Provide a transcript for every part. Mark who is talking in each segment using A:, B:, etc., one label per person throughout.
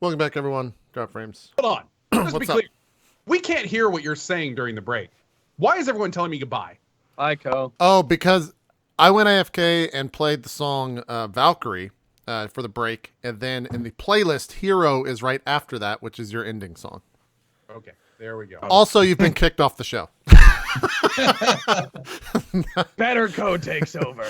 A: Welcome back, everyone. Drop frames.
B: Hold on. Let's be
A: What's
B: clear.
A: up?
B: We can't hear what you're saying during the break. Why is everyone telling me goodbye?
C: Bye, Co.
A: Oh, because I went AFK and played the song Valkyrie for the break, and then in the playlist, Hero is right after that, which is your ending song.
B: Okay, there we go.
A: Also, you've been kicked off the show.
C: Better Co takes over.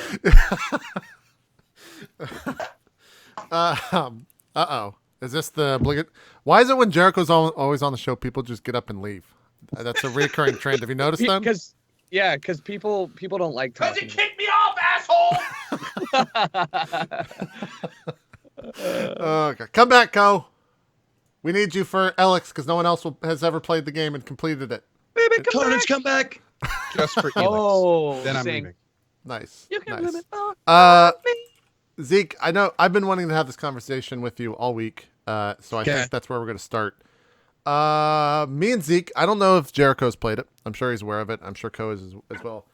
A: Uh-oh. Is this the obligate? Why is it when Jericho's always on the show, people just get up and leave? That's a recurring trend. Have you noticed that?
C: Because people don't like
B: Because you
C: talking.
B: kicked me off, asshole!
A: Okay. Come back, Co. We need you for Alex because no one else has ever played the game and completed it.
C: Baby,
D: Carnage, come back.
B: Just for Elix.
C: Oh,
B: Then I'm
C: sing.
B: leaving.
A: Nice.
C: You can
A: nice.
C: live it all.
A: Zeke, I know I've been wanting to have this conversation with you all week, so I
D: Okay.
A: think that's where we're going to start. Me and Zeke, I don't know if Jericho's played it. I'm sure he's aware of it. I'm sure Co is as well.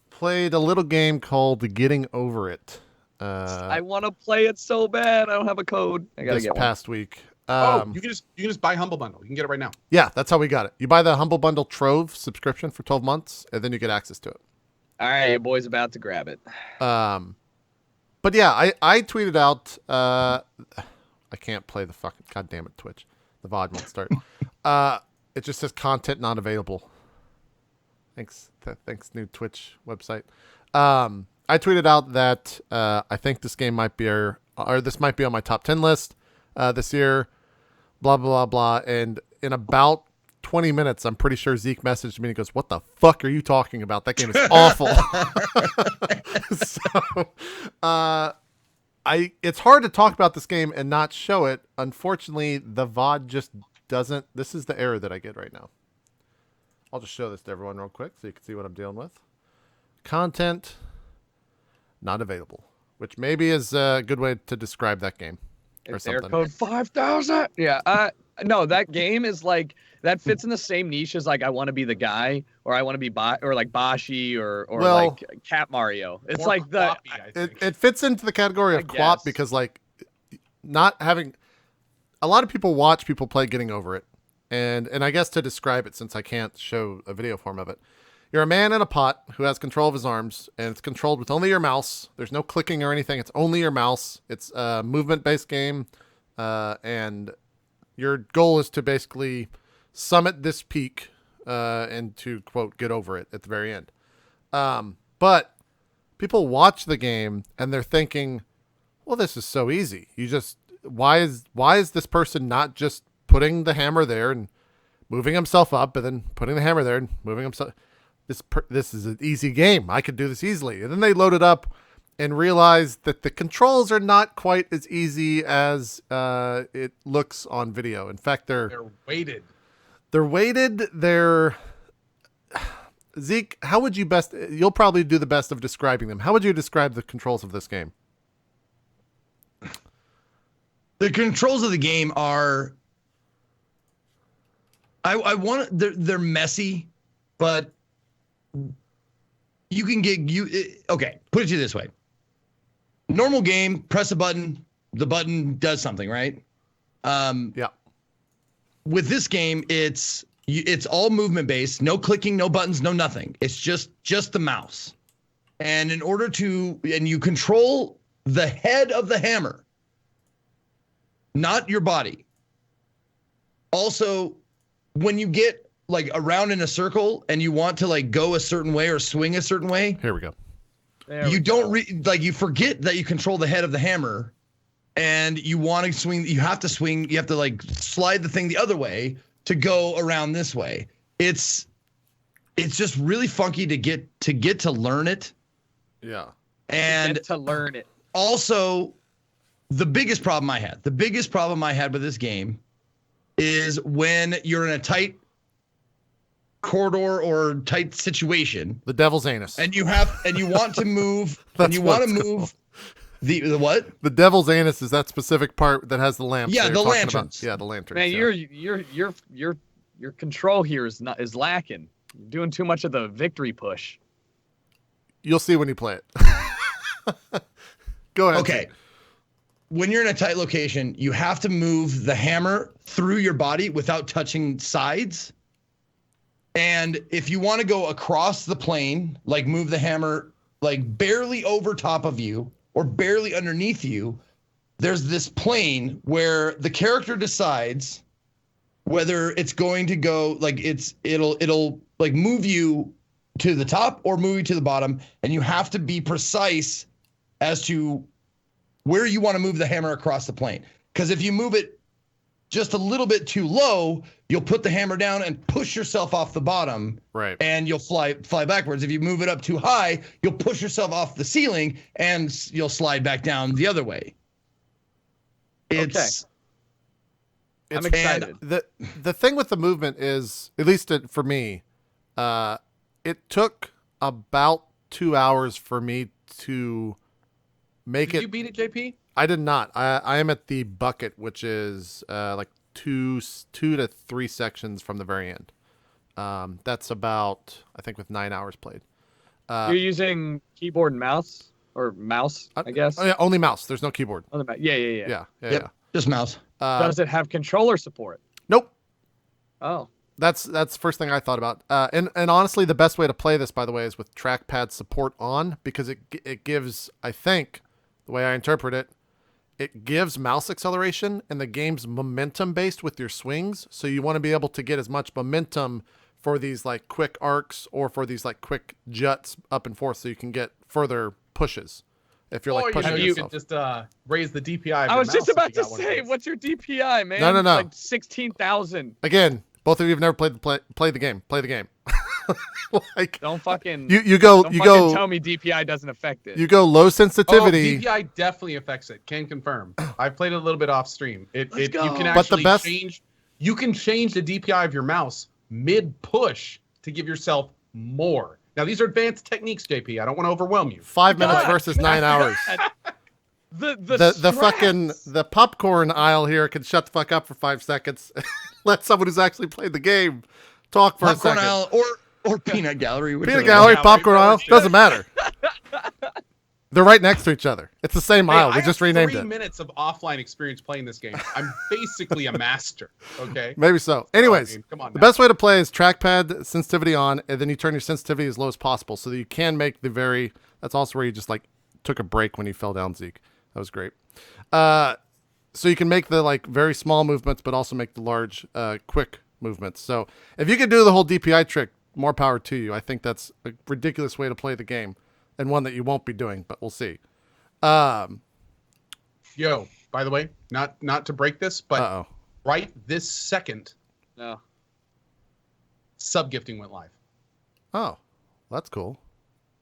A: Played a little game called Getting Over It.
C: I want to play it so bad. I don't have a code. I gotta
A: This
C: get one.
A: past week.
B: You can just buy Humble Bundle. You can get it right now.
A: Yeah, that's how we got it. You buy the Humble Bundle Trove subscription for 12 months, and then you get access to it.
C: All right, your boy's about to grab it.
A: But yeah, I tweeted out. I can't play the fucking goddamn it Twitch. The VOD won't start. It just says content not available. Thanks, new Twitch website. I tweeted out that I think this game might be or this might be on my top 10 list this year. Blah blah blah blah. And in about 20 minutes, I'm pretty sure Zeke messaged me and he goes, "What the fuck are you talking about? That game is awful." So, it's hard to talk about this game and not show it. Unfortunately, the VOD just doesn't. This is the error that I get right now. I'll just show this to everyone real quick so you can see what I'm dealing with. Content not available, which maybe is a good way to describe that game or
C: It's air
A: something.
C: code 5,000. Yeah. No, that game is like that fits in the same niche as like I want to be the guy or I want to be or like Bashi or
A: Well,
C: like Cat Mario. It's
B: More
C: like the
B: floppy, I think.
A: It fits into the category of
C: I
A: quap
C: guess.
A: because like not having a lot of people watch people play Getting Over It. And I guess to describe it, since I can't show a video form of it, you're a man in a pot who has control of his arms, and it's controlled with only your mouse. There's no clicking or anything. It's only your mouse. It's a movement-based game, and your goal is to basically summit this peak and to, quote, get over it at the very end. But people watch the game, and they're thinking, well, this is so easy. Why is this person not just putting the hammer there and moving himself up, and then putting the hammer there and moving himself? This is an easy game. I could do this easily. And then they load it up and realize that the controls are not quite as easy as it looks on video. In fact,
B: They're weighted.
A: They're weighted. Zeke, how would you best? You'll probably do the best of describing them. How would you describe the controls of this game?
D: The controls of the game are. They're messy, but you can get okay. Put it to you this way: normal game, press a button, the button does something, right?
A: Yeah.
D: With this game, it's all movement based, no clicking, no buttons, no nothing. It's just the mouse, and you control the head of the hammer, not your body. Also, when you get like around in a circle and you want to like go a certain way or swing a certain way,
A: Here we go.
D: you forget that you control the head of the hammer, and you want to swing. You have to swing. You have to like slide the thing the other way to go around this way. It's just really funky to get to learn it.
A: Yeah.
D: And
C: to learn it.
D: also, the biggest problem I had with this game is when you're in a tight corridor or tight situation,
A: The devil's anus.
D: and you want to move,
A: That's what it's called.
D: the what?
A: The devil's anus is that specific part that has the lamp.
D: Yeah,
A: that
D: the
A: you're talking about.
D: lanterns.
A: Yeah, the lanterns.
C: Man,
A: yeah.
C: your control here is lacking. You're doing too much of the victory push.
A: You'll see when you play it. Go ahead.
D: Okay. when you're in a tight location, you have to move the hammer through your body without touching sides. And if you want to go across the plane, like move the hammer like barely over top of you or barely underneath you, there's this plane where the character decides whether it's going to go like it'll like move you to the top or move you to the bottom, and you have to be precise as to where you want to move the hammer across the plane. Because if you move it just a little bit too low, you'll put the hammer down and push yourself off the bottom,
A: Right.
D: and you'll fly backwards. If you move it up too high, you'll push yourself off the ceiling and you'll slide back down the other way. It's
C: I'm excited.
A: The thing with the movement is, at least for me, it took about 2 hours for me to make
B: Did
A: it.
B: you beat it, JP?
A: I did not. I am at the bucket, which is like two to three sections from the very end. That's about, I think, with 9 hours played.
C: You're using keyboard and mouse, or mouse, I guess.
A: Oh, yeah, only mouse. There's no keyboard.
C: On the back. Yeah.
A: Yeah.
D: just mouse.
C: Does it have controller support?
A: Nope.
C: Oh.
A: That's the first thing I thought about. And honestly, the best way to play this, by the way, is with trackpad support on, because it gives, I think, the way I interpret it, it gives mouse acceleration, and the game's momentum based with your swings. So you want to be able to get as much momentum for these like quick arcs or for these like quick juts up and forth, so you can get further pushes. If you're like pushing
B: you
A: yourself.
B: could just raise the DPI. Of
C: I
B: your
C: was just
B: mouse if
C: about
B: you
C: to
B: got one of
C: say,
B: those.
C: what's your DPI, man?
A: No.
C: Like 16,000.
A: Again, both of you have never played the game. Play the game. Like
C: Don't fucking.
A: you go
C: Tell me DPI doesn't affect it.
A: you go low sensitivity.
B: Oh, DPI definitely affects it. Can confirm. I've played it a little bit off stream. You
D: Let's go.
B: can
A: But the
B: actually
A: best-
B: change. You can change the DPI of your mouse mid push to give yourself more. Now these are advanced techniques, JP. I don't want to overwhelm you.
A: 5 minutes
C: God.
A: versus 9 hours. The popcorn aisle here can shut the fuck up for 5 seconds. Let someone who's actually played the game talk for
D: Popcorn
A: a second.
D: aisle or peanut gallery.
A: Peanut
D: whichever.
A: gallery,
B: Yeah,
A: popcorn
B: right,
A: aisle,
B: right.
A: doesn't matter. They're right next to each other. It's the same aisle.
B: I
A: We just
B: have
A: renamed
B: 3
A: it.
B: minutes of offline experience playing this game. I'm basically a master. Okay.
A: Maybe so. Anyways,
B: I mean, come on
A: the
B: now.
A: best way to play is trackpad sensitivity on, and then you turn your sensitivity as low as possible so that you can make the very. That's also where you just like took a break when you fell down, Zeke. That was great. So you can make the like very small movements, but also make the large, quick movements. So if you could do the whole DPI trick, more power to you. I think that's a ridiculous way to play the game, and one that you won't be doing, but we'll see.
B: Yo, by the way, not to break this, but
A: Uh-oh.
B: right this second,
C: No.
B: sub gifting went live.
A: Oh, that's cool.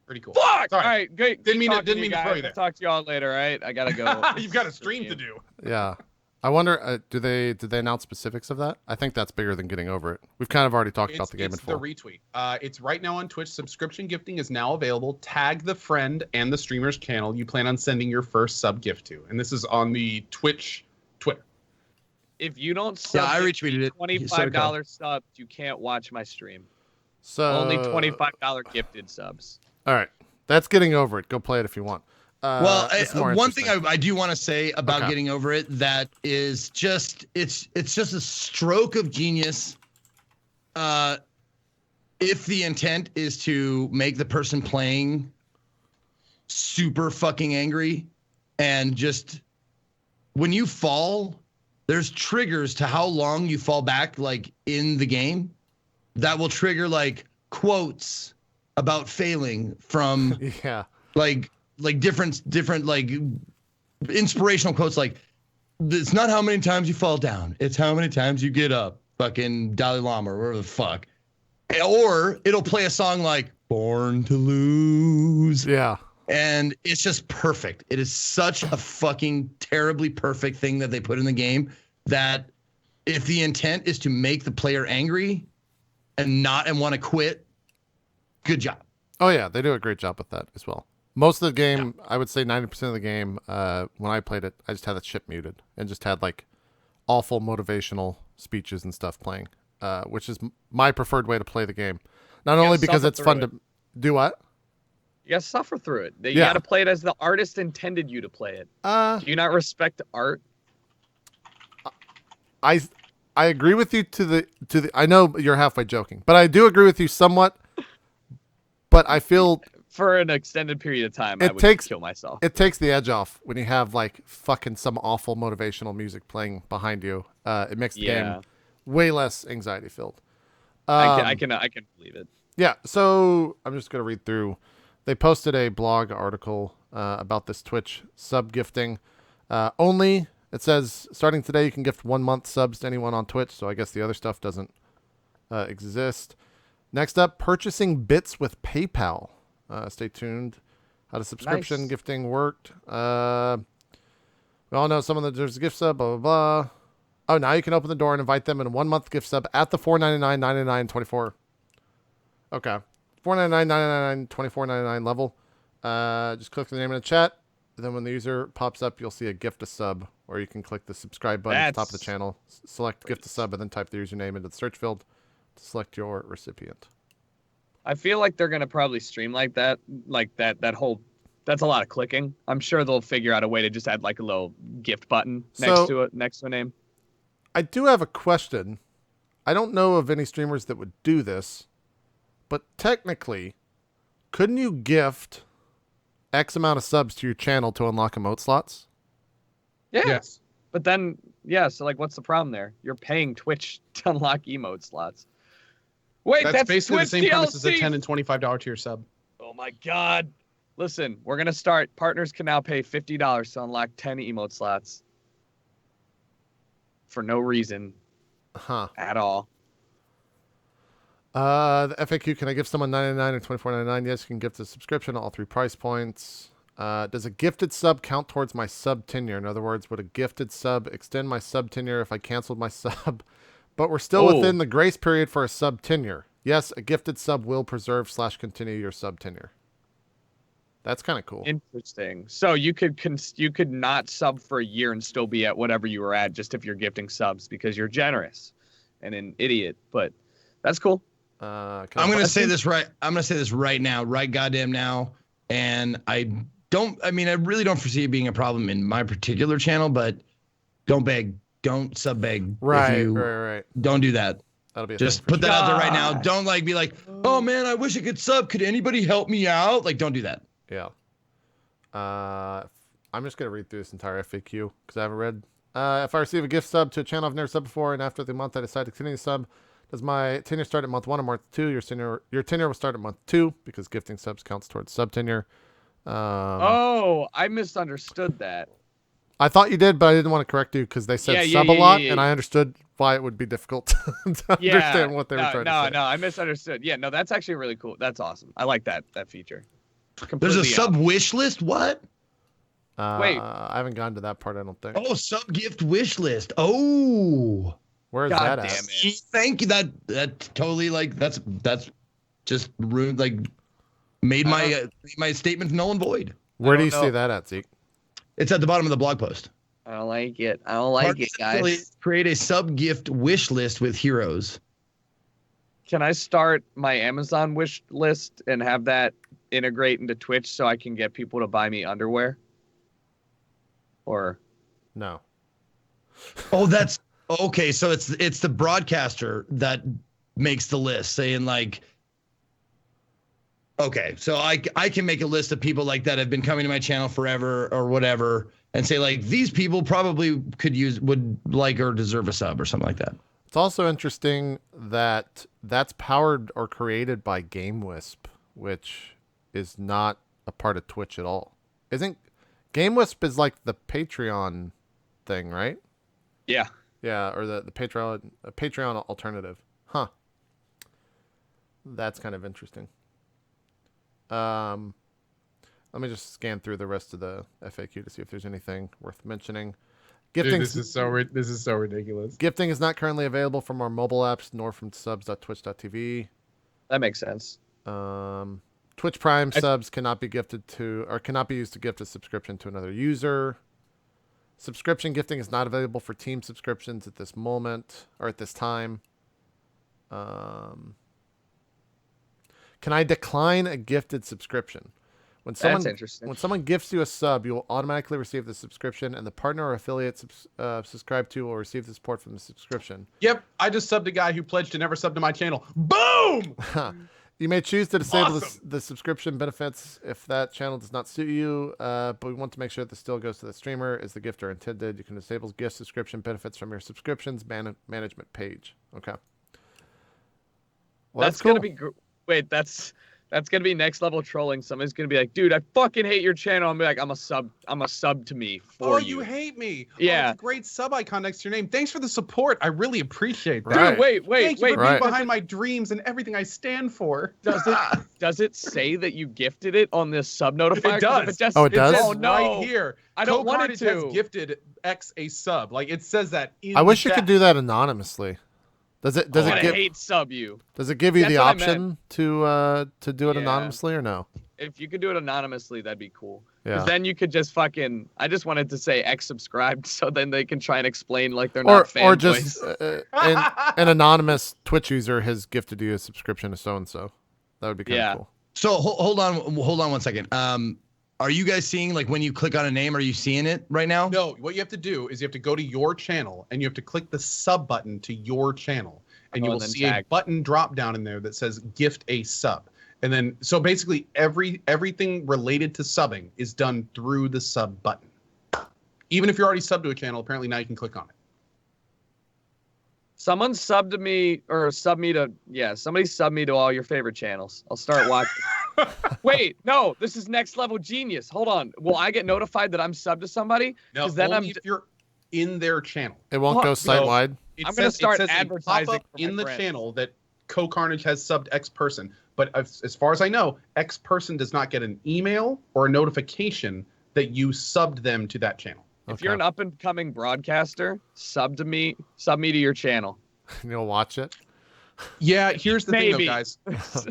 B: Pretty cool.
C: Fuck!
B: Sorry.
C: All right, great.
B: Didn't mean to-
C: Talking
B: didn't mean to
C: you
B: throw
C: guys.
B: you there.
C: I'll talk to y'all later, all right? I gotta go.
B: You've got a stream to do.
A: Yeah. I wonder, did they announce specifics of that? I think that's bigger than getting over it. We've kind of already talked about the game in
B: It's
A: full.
B: the retweet. It's right now on Twitch. Subscription gifting is now available. Tag the friend and the streamer's channel you plan on sending your first sub gift to. And this is on the Twitch Twitter.
C: If you don't
D: Yeah,
C: sub
D: I
C: me
D: retweeted it.
C: $25 subs, you can't watch my stream.
A: So
C: Only $25 gifted subs.
A: All right, that's getting over it. Go play it if you want.
D: Well,
A: it's more
D: one thing
A: interesting.
D: I do want to say about
A: Okay.
D: getting over it that is just it's just a stroke of genius. If the intent is to make the person playing super fucking angry, and just when you fall, there's triggers to how long you fall back, like in the game, that will trigger like quotes about failing from
A: yeah.
D: like different like inspirational quotes, like it's not how many times you fall down, it's how many times you get up, fucking Dalai Lama or whatever the fuck. Or it'll play a song like Born to Lose,
A: Yeah.
D: and it's just perfect. It is such a fucking terribly perfect thing that they put in the game, that if the intent is to make the player angry and want to quit, good job.
A: Oh yeah, they do a great job with that as well. Most of the game, I would say 90% of the game, when I played it, I just had that shit muted and just had like awful motivational speeches and stuff playing, which is my preferred way to play the game. Not only because
C: suffer
A: it's fun
C: through
A: to do what?
C: You gotta suffer through it. You
A: Yeah.
C: gotta play it as the artist intended you to play it. Do you not respect art?
A: I agree with you to the. I know you're halfway joking, but I do agree with you somewhat. But I feel
C: For an extended period of time, I would kill myself.
A: it takes the edge off when you have like fucking some awful motivational music playing behind you. It makes the game way less anxiety filled.
C: I can believe it.
A: Yeah, so I'm just gonna read through. They posted a blog article about this Twitch sub gifting. Only it says starting today you can gift 1 month subs to anyone on Twitch. So I guess the other stuff doesn't exist. Next up, purchasing bits with PayPal. Stay tuned. How the subscription gifting worked. We all know there's a gift sub. Blah blah blah. Oh, now you can open the door and invite them in a 1 month gift sub at the $4.99, $99, $24. Okay. $4.99, $99, $24.99 level. Just click the name in the chat. Then when the user pops up, you'll see a gift a sub, or you can click the subscribe button at the top of the channel, select gift a sub, and then type the username into the search field to select your recipient.
C: I feel like they're gonna probably stream like that whole. That's a lot of clicking. I'm sure they'll figure out a way to just add like a little gift button next to a name.
A: I do have a question. I don't know of any streamers that would do this, but technically, couldn't you gift X amount of subs to your channel to unlock emote slots?
C: Yeah.
B: Yes.
C: But then, so like, what's the problem there? You're paying Twitch to unlock emote slots. Wait, that's
B: basically
C: Twitch
B: the same premise as a
C: DLC.
B: $10 and $25 tier sub.
C: Oh my God. Listen, we're going to start. Partners can now pay $50 to unlock 10 emote slots. For no reason. At all.
A: The FAQ, can I give someone $99 or $24.99? Yes, you can gift a subscription at all 3 price points. Does a gifted sub count towards my sub tenure? In other words, would a gifted sub extend my sub tenure if I canceled my sub? But we're still within the grace period for a sub tenure. Yes, a gifted sub will preserve / continue your sub tenure. That's kind of cool.
C: Interesting. So you could not sub for a year and still be at whatever you were at, just if you're gifting subs because you're generous and an idiot. But that's cool.
D: I'm gonna say this right. I'm gonna say this right now, right goddamn now. And I really don't foresee it being a problem in my particular channel, but don't beg. Don't sub beg.
A: Right.
D: Don't do that.
A: That'll be
D: just put that out there right now. Don't be like, oh man, I wish I could sub. Could anybody help me out? Like, don't do that.
A: Yeah. I'm just gonna read through this entire FAQ because I haven't read. If I receive a gift sub to a channel I've never subbed before, and after the month I decide to continue to sub, does my tenure start at month 1 or month 2? Your tenure will start at month 2 because gifting subs counts towards sub tenure.
C: I misunderstood that.
A: I thought you did, but I didn't want to correct you because they said sub a lot, and I understood why it would be difficult to understand what they were trying to say.
C: No, I misunderstood. Yeah, no, that's actually really cool. That's awesome. I like that feature.
D: There's a sub wish list? What?
C: Wait.
A: I haven't gotten to that part, I don't think.
D: Oh, sub gift wish list. Oh.
A: Where is that at?
C: Damn it.
D: Thank you. That totally that's just ruined, made my statement null and void.
A: Where do you see that at, Zeke?
D: It's at the bottom of the blog post.
C: I don't like it. I don't like it, guys.
D: Create a sub gift wish list with heroes.
C: Can I start my Amazon wish list and have that integrate into Twitch so I can get people to buy me underwear? Or
A: no?
D: Oh, that's okay. So it's the broadcaster that makes the list, saying okay, so I can make a list of people like that have been coming to my channel forever or whatever, and say these people probably would like or deserve a sub or something like that.
A: It's also interesting that that's powered or created by GameWisp, which is not a part of Twitch at all. Isn't GameWisp is like the Patreon thing, right?
C: Yeah.
A: Yeah, or the Patreon alternative. Huh. That's kind of interesting. Let me just scan through the rest of the FAQ to see if there's anything worth mentioning. Gifting.
B: Dude, this is so ridiculous.
A: Gifting is not currently available from our mobile apps nor from subs.twitch.tv.
C: That makes sense.
A: Twitch Prime subs cannot be gifted to, or cannot be used to gift a subscription to another user. Subscription gifting is not available for team subscriptions at this moment or at this time. Can I decline a gifted subscription? When
C: That's interesting.
A: When someone gifts you a sub, you will automatically receive the subscription, and the partner or affiliate subscribe to will receive the support from the subscription.
B: Yep, I just subbed a guy who pledged to never sub to my channel. Boom!
A: You may choose to disable
B: Awesome.
A: the subscription benefits if that channel does not suit you, but we want to make sure this still goes to the streamer as the gifter intended. You can disable gift subscription benefits from your subscriptions management page. Okay. Well,
C: That's
A: cool.
C: gonna be wait. That's gonna be next level trolling. Somebody's gonna be like, dude, I fucking hate your channel. I'm like, I'm a sub to me for
B: you
C: you.
B: hate me.
C: Yeah.
B: Oh, it's a great sub icon next to your name. Thanks for the support. I really appreciate that.
A: Right.
C: Dude, wait.
B: Thank you for being
A: Right.
B: behind my dreams and everything I stand for.
C: Does it say that you gifted it on this sub notifier?
B: It does.
C: 'Cause if just,
A: Oh, it does?
C: Oh no.
B: Right here.
C: I don't want it
B: CohhCarnage
C: to.
B: has gifted X a sub. Like it says that in
A: I wish
B: the
A: you could
B: chat.
A: do that anonymously. Does it
C: I hate sub you.
A: does it give you
C: That's
A: the
C: what I
A: option to do it
C: Yeah.
A: anonymously or no?
C: If you could do it anonymously, that'd be cool.
A: Yeah.
C: Because then you could just fucking. I just wanted to say X subscribed, so then they can try and explain like they're not fanboys.
A: Or just an anonymous Twitch user has gifted you a subscription to so and so. That would be kind of
C: Yeah.
A: cool.
D: So hold on 1 second. Are you guys seeing, like, when you click on a name, are you seeing it right now?
B: No, what you have to do is you have to go to your channel and you have to click the sub button to your channel. And you will
C: then
B: see
C: tag.
B: a button drop down in there that says gift a sub. And then, so basically everything related to subbing is done through the sub button. Even if you're already subbed to a channel, apparently now you can click on it.
C: Someone subbed to me or sub me to somebody sub me to all your favorite channels. I'll start watching. Wait, no, this is next level genius. Hold on. Will I get notified that I'm subbed to somebody?
B: No,
C: 'Cause then
B: only if you're in their channel.
A: It won't go site wide.
B: It
C: I'm gonna
B: says- it
C: start
B: says a
C: advertising
B: pop-up
C: for my
B: in the
C: friends.
B: channel that CohhCarnage has subbed X person. But as far as I know, X person does not get an email or a notification that you subbed them to that channel.
C: If you're an up and coming broadcaster, sub me to your channel.
A: You'll watch it.
B: Yeah, here's the thing though,
C: Maybe.
B: guys.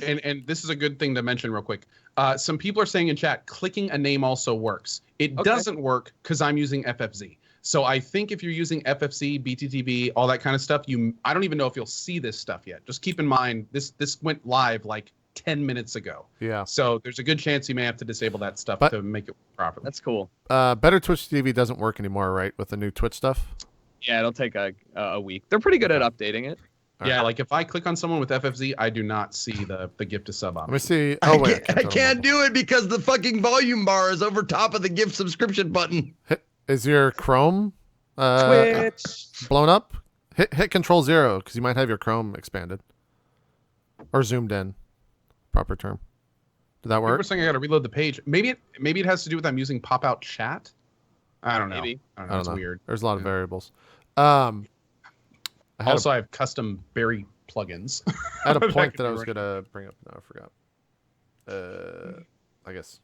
B: and this is a good thing to mention real quick. Some people are saying in chat, clicking a name also works. It
C: Okay.
B: doesn't work because I'm using FFZ. So I think if you're using FFC, BTTB, all that kind of stuff, I don't even know if you'll see this stuff yet. Just keep in mind, this went live like 10 minutes ago.
A: Yeah.
B: So there's a good chance you may have to disable that stuff
A: But-
B: to make it work properly.
C: That's cool.
A: Better Twitch TV doesn't work anymore, right? With the new Twitch stuff.
C: Yeah, it'll take a week. They're pretty good at updating it.
B: Yeah, like if I click on someone with FFZ, I do not see the gift to sub
A: Let me
B: option.
A: see. Oh wait,
D: I can't do it because the fucking volume bar is over top of the gift subscription button.
A: Is your Chrome
C: Twitch.
A: blown up? Hit Control 0 because you might have your Chrome expanded or zoomed in. Proper term. Did that
B: People
A: work?
B: are saying I got to reload the page. Maybe it has to do with I'm using pop out chat. I don't know.
C: Maybe.
B: I don't
A: I
B: know.
A: don't
B: It's
A: know.
B: weird.
A: There's a lot of
B: Yeah.
A: variables. I had
B: Also, I have custom berry plugins.
A: I had a
B: that
A: point
B: could
A: that I
B: be
A: was
B: running.
A: gonna bring up. No, I forgot. I guess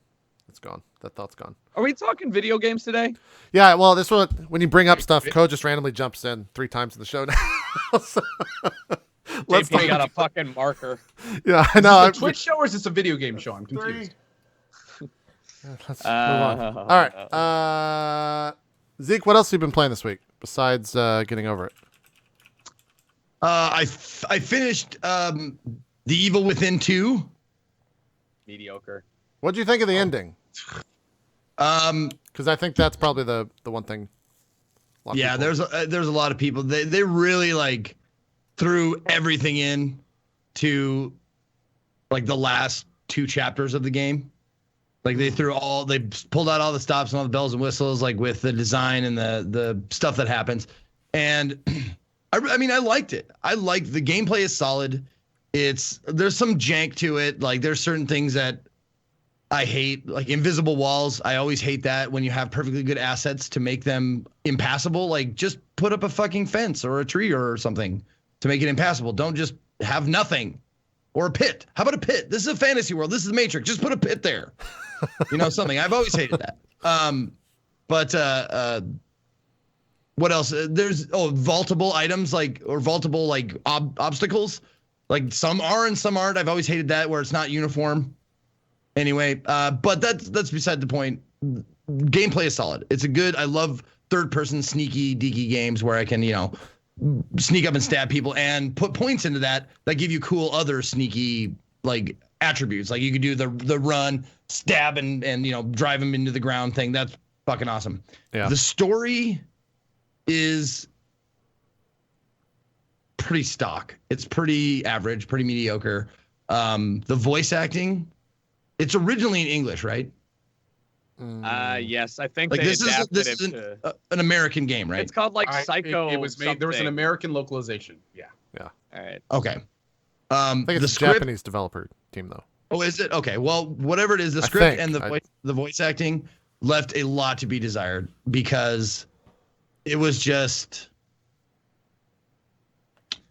A: it's gone. That thought's gone.
C: Are we talking video games today?
A: Yeah, well, this one when you bring up stuff, Code just randomly jumps in 3 times in the show now. So, let's
C: JP
A: talk.
C: got a fucking marker.
A: Yeah, I
B: Is
A: know.
B: this a Twitch show or is this a video game show? I'm confused.
A: Let's move on. All right, Zeke, what else have you been playing this week besides getting over it?
D: I finished The Evil Within 2.
C: Mediocre.
A: What do you think of the ending?
D: Um,
A: Because I think that's probably the one thing. a lot of
D: yeah,
A: people-
D: there's a lot of people. They really like threw everything in to like the last 2 chapters of the game. Like they pulled out all the stops and all the bells and whistles, like with the design and the stuff that happens. And I mean, I liked it. I liked the gameplay is solid. There's some jank to it. Like there's certain things that I hate, like invisible walls. I always hate that when you have perfectly good assets to make them impassable. Like just put up a fucking fence or a tree or something to make it impassable. Don't just have nothing. Or a pit. How about a pit? This is a fantasy world. This is the Matrix. Just put a pit there. Something. I've always hated that. But what else? There's vaultable items or vaultable like obstacles. Like some are and some aren't. I've always hated that where it's not uniform. Anyway, but that's beside the point. Gameplay is solid. It's I love third-person sneaky deaky games where I can sneak up and stab people and put points into that give you cool other sneaky like attributes. Like you could do the run, stab, and drive him into the ground thing. That's fucking awesome.
A: Yeah.
D: The story is pretty stock. It's pretty average, pretty mediocre. The voice acting, it's originally in English, right?
C: Yes, I think
D: Like
C: they
D: this
C: adapted
D: is
C: it to.
D: an American game, right?
C: It's called like Psycho.
B: It was made. There was an
C: something.
B: American localization. Yeah.
C: All right.
D: Okay.
A: I think it's
D: the
A: a
D: script.
A: Japanese developer team, though.
D: Oh, is it? Okay. Well, whatever it is, the
A: I
D: script
A: think.
D: and the voice acting left a lot to be desired because it was just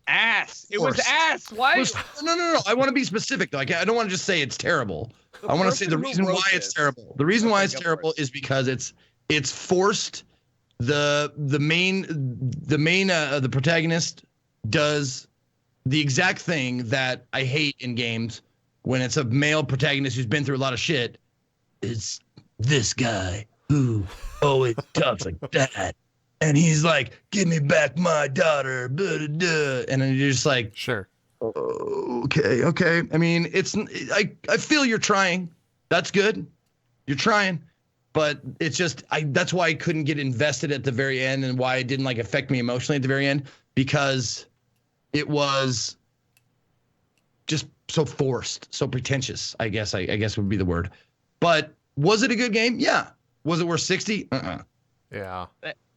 C: Ass. It was
D: Forced.
C: ass. Why?
D: No. I want to be specific though. Like, I don't want to just say it's terrible. I want to say the
C: person who
D: reason
C: wrote
D: why it's
C: this-
D: terrible. The reason why
C: Okay,
D: it's
C: go for
D: terrible
C: it.
D: is because it's forced. The protagonist does the exact thing that I hate in games when it's a male protagonist who's been through a lot of shit. It's this guy who always talks like that. And he's like, give me back my daughter. Blah, blah, blah. And then you're just like,
A: Sure.
D: okay. I mean, I feel you're trying. That's good. You're trying. But it's just, that's why I couldn't get invested at the very end and why it didn't like affect me emotionally at the very end, because it was just so forced, so pretentious, I guess would be the word. But was it a good game? Yeah. Was it worth 60?
A: Yeah.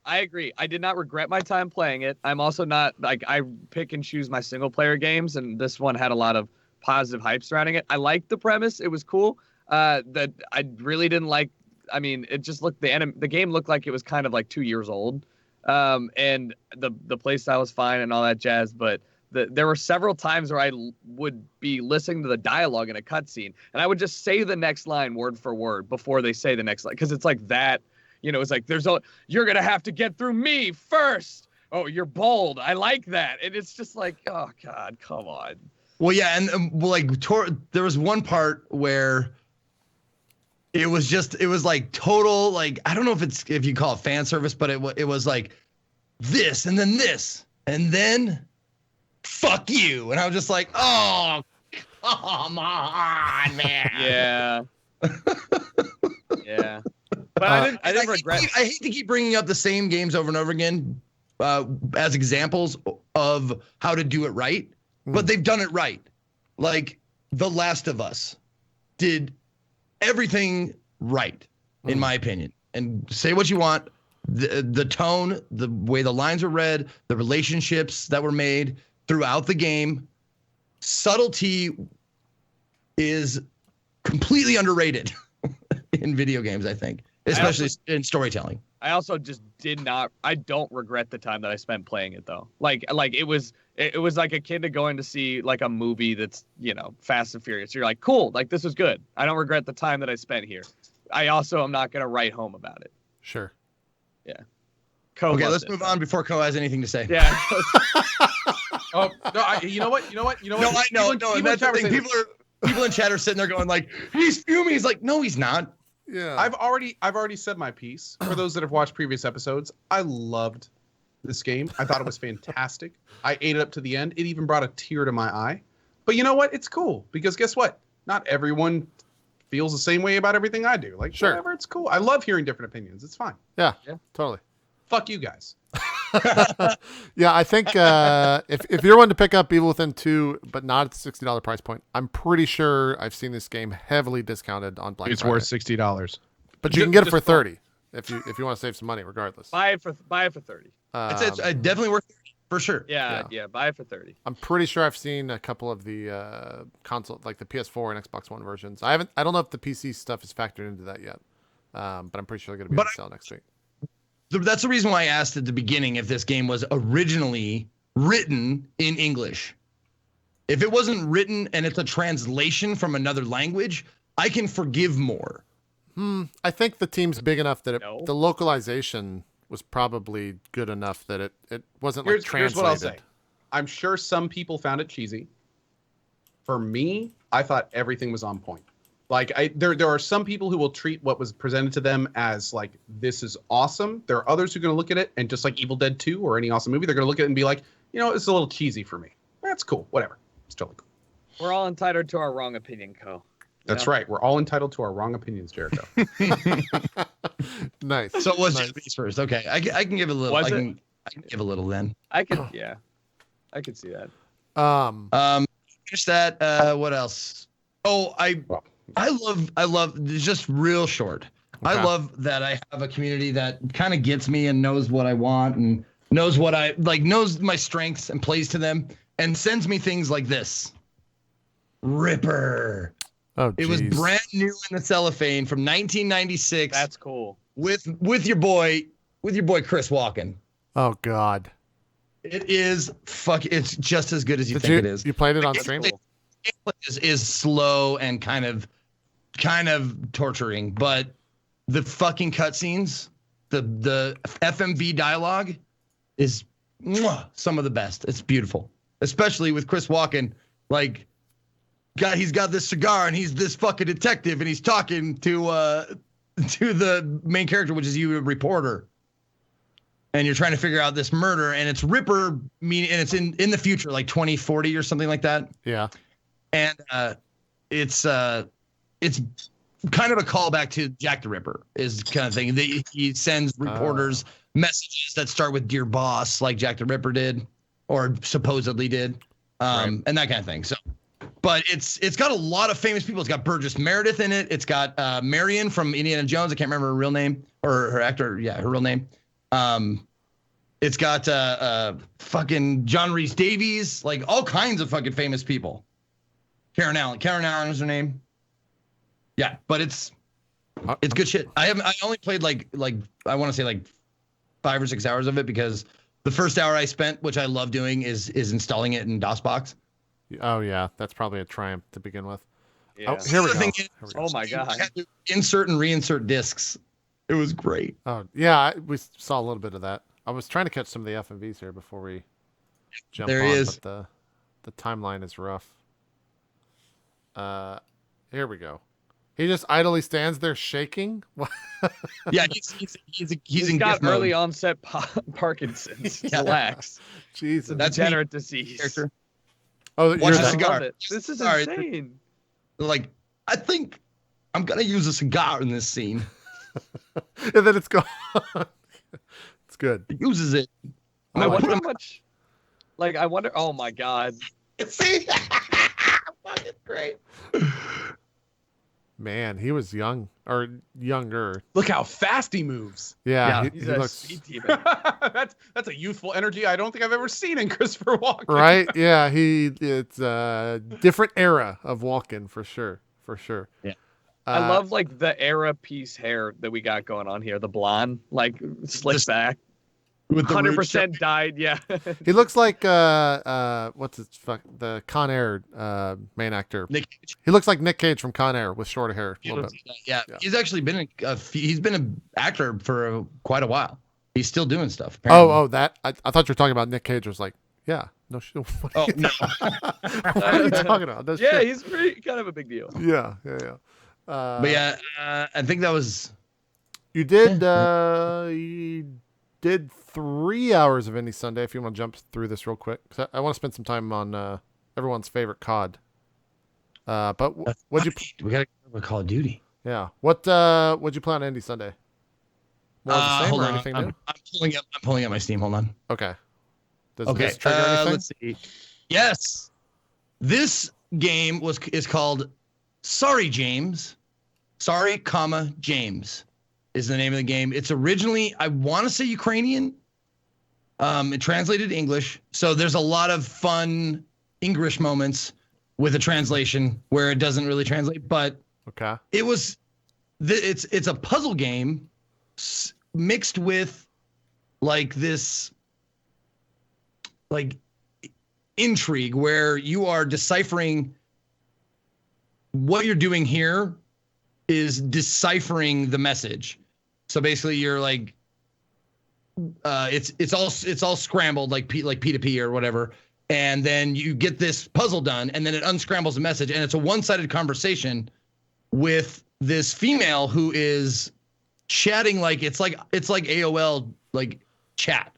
C: I agree. I did not regret my time playing it. I'm also not like I pick and choose my single player games, and this one had a lot of positive hype surrounding it. I liked the premise; it was cool. That I really didn't like. I mean, it just looked the game looked like it was kind of like 2 years old, and the play style was fine and all that jazz. But there were several times where I would be listening to the dialogue in a cutscene, and I would just say the next line word for word before they say the next line, because it's like that. It's like you're gonna have to get through me first. Oh, you're bold. I like that. And it's just like, oh God, come on.
D: Well, yeah, and there was one part where it was like total, like, I don't know if you call it fan service, but it was like this and then this and then fuck you, and I was just like, oh, come on, man.
C: Yeah. Yeah. But I didn't regret.
D: I hate to keep bringing up the same games over and over again as examples of how to do it right, but they've done it right. Like The Last of Us did everything right, in my opinion. And say what you want, the tone, the way the lines were read, the relationships that were made throughout the game, subtlety is completely underrated in video games, I think. Especially in storytelling.
C: I also just I don't regret the time that I spent playing it though. Like it was like a kid going to see like a movie that's, Fast and Furious. You're like, cool, like this was good. I don't regret the time that I spent here. I also am not going to write home about it.
A: Sure.
C: Yeah.
D: Okay, let's move on before Ko has anything to say.
C: Yeah.
B: Oh no! You know what?
D: No, I know. No, that's the thing. People in chat are sitting there going like, he's fuming. He's like, no, he's not.
A: Yeah.
B: I've already said my piece. For those that have watched previous episodes, I loved this game. I thought it was fantastic. I ate it up to the end. It even brought a tear to my eye. But you know what? It's cool because guess what? Not everyone feels the same way about everything I do. Like,
A: Sure.
B: whatever, it's cool. I love hearing different opinions. It's fine.
A: Yeah.
C: Yeah.
A: Totally.
B: Fuck you guys.
A: Yeah, I think if you're one to pick up Evil Within 2, but not at the $60 price point, I'm pretty sure I've seen this game heavily discounted on Black Friday.
B: $60.
A: But you can get it for 30 if you want to save some money, regardless.
C: buy it for 30.
D: It's definitely worth it for sure.
C: Yeah, buy it for 30.
A: I'm pretty sure I've seen a couple of the console, like the PS4 and Xbox One versions. I don't know if the PC stuff is factored into that yet, but I'm pretty sure they're going to be on sale next week.
D: That's the reason why I asked at the beginning if this game was originally written in English. If it wasn't written and it's a translation from another language, I can forgive more.
A: I think the team's big enough that
C: No.
A: the localization was probably good enough that it wasn't like
B: Here's
A: translated.
B: what I'll say. I'm sure some people found it cheesy. For me, I thought everything was on point. Like there are some people who will treat what was presented to them as like, this is awesome. There are others who are going to look at it and just like Evil Dead 2 or any awesome movie, they're going to look at it and be like, it's a little cheesy for me. That's cool. Whatever. It's totally cool.
C: We're all entitled to our wrong opinion, Co.
B: That's right. We're all entitled to our wrong opinions, Jericho.
A: Nice.
D: So it was
A: nice.
D: Japanese first. Okay, I can give it a little.
C: Was
D: I
C: it?
D: can give a little then.
C: I could, yeah, I could see that.
D: Finish that. What else? Oh, I love just real short.
A: Okay.
D: I love that I have a community that kind of gets me and knows what I want and knows what I like, knows my strengths and plays to them, and sends me things like this. Ripper.
A: Oh,
D: It was
A: geez.
D: brand new in the cellophane from 1996.
C: That's cool.
D: with your boy Chris Walken.
A: Oh God.
D: It is it's just as good as you
A: Did
D: think it is.
A: you played it on
D: The
A: stream?
D: gameplay is slow and kind of torturing, but the fucking cutscenes, the FMV dialogue is some of the best. It's beautiful, especially with Chris Walken. Like, he's got this cigar and he's this fucking detective and he's talking to the main character, which is you, a reporter. And you're trying to figure out this murder, and it's Ripper, and it's in the future, like 2040 or something like that.
A: Yeah.
D: And it's kind of a callback to Jack the Ripper, is kind of thing. He sends reporters messages that start with "Dear Boss," like Jack the Ripper did, or supposedly did, and that kind of thing. So, but it's got a lot of famous people. It's got Burgess Meredith in it. It's got Marion from Indiana Jones. I can't remember her real name or her actor. Yeah, her real name. It's got fucking John Rhys Davies, like all kinds of fucking famous people. Karen Allen is her name. Yeah, but it's good shit. I only played like I want to say like 5 or 6 hours of it, because the first hour I spent, which I love doing, is installing it in DOSBox.
A: Oh yeah, that's probably a triumph to begin with.
C: Yeah.
A: Oh, here we
D: The
A: go.
D: thing is,
A: Here we go.
C: Oh my god.
D: I had to insert and reinsert discs. It was great.
A: Oh yeah, we saw a little bit of that. I was trying to catch some of the FMVs here before we jump
D: There
A: on,
D: he is.
A: but the timeline is rough. Here we go. He just idly stands there shaking.
D: Yeah, he's in
C: got
D: gift mode.
C: early onset Parkinson's.
D: Yeah.
C: Relax.
A: Jesus.
D: That's me.
C: Degenerate disease.
D: Character.
A: Oh,
D: Watch
A: you're
D: the
C: I
A: that.
D: cigar.
C: love it. This is
D: Sorry.
C: insane.
D: Like, I think I'm gonna use a cigar in this scene.
A: And then it's gone. It's good.
D: He uses it.
C: I
A: Oh,
C: wonder
D: put
C: how
D: him-
C: much. Like, I wonder. Oh my god.
D: See, fucking great.
A: Man, he was young or younger.
B: Look how fast he moves.
A: Yeah,
D: Yeah.
C: He's
A: he
C: a
A: looks
C: speed demon.
B: That's a youthful energy I don't think I've ever seen in Christopher Walken.
A: right. Yeah, it's a different era of Walken for sure. For sure.
D: Yeah.
C: I love like the era piece hair that we got going on here. The blonde, like slicked
D: This-
C: back,
D: With the
C: 100% dyed. Yeah.
A: He looks like what's his the Con Air main actor.
D: Nick Cage.
A: He looks like Nick Cage from Con Air with shorter hair a little bit.
D: Yeah.
A: Yeah.
D: He's actually been he's been an actor for quite a while. He's still doing stuff. Apparently.
A: Oh, that I thought you were talking about Nick Cage. Was like, yeah, no shit. What
D: Oh, no.
A: what are you talking about? No
C: Yeah,
A: shit.
C: he's pretty kind of a big deal.
A: Yeah.
D: But yeah, I think that was.
A: You did you did 3 hours of Indie Sunday. If you want to jump through this real quick, 'cause I want to spend some time on everyone's favorite COD. But what'd you?
D: We got to go Call of Duty.
A: Yeah. What'd you play on Indie Sunday? More of the same
D: Hold
A: or
D: on.
A: anything new?
D: I'm pulling up my Steam. Hold on.
A: Okay. Does
D: Okay.
A: this trigger anything?
D: Let's see. Yes. This game is called Sorry James. Sorry, James is the name of the game. It's originally, I want to say, Ukrainian. It translated to English. So there's a lot of fun English moments with a translation where it doesn't really translate, but
A: Okay.
D: it was it's a puzzle game mixed with like this like intrigue where you are deciphering what you're doing here is deciphering the message. So basically you're like it's all scrambled like P2P or whatever, and then you get this puzzle done and then it unscrambles the message, and it's a one-sided conversation with this female who is chatting like it's like AOL like chat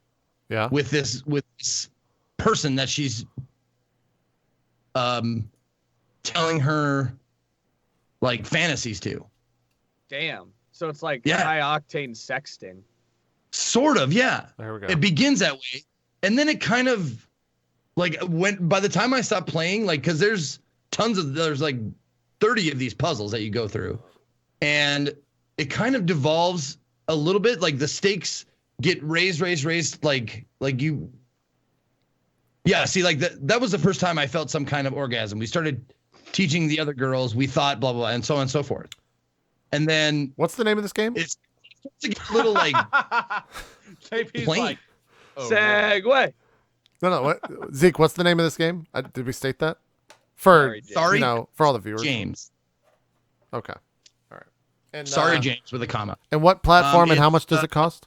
A: Yeah.
D: with this person that she's telling her like fantasies to.
C: Damn. So it's like
D: Yeah.
C: high octane sexting.
D: Sort of, yeah.
A: There we go.
D: It begins that way, and then it kind of like by the time I stopped playing, like because there's like 30 of these puzzles that you go through, and it kind of devolves a little bit. Like the stakes get raised, like you. Yeah, see, like that was the first time I felt some kind of orgasm. We started teaching the other girls. We thought blah blah, and so on and so forth. And then
A: What's the name of this game?
D: it's a little like
C: JP's
D: plain.
C: like,
B: Oh,
C: segue.
A: No. What, Zeke? What's the name of this game? Did we state that? For
C: Sorry,
D: Sorry,
A: for all the viewers.
D: James.
A: Okay. All right. And
D: Sorry, James, with a comma.
A: And what platform and how
D: it's,
A: much does it cost?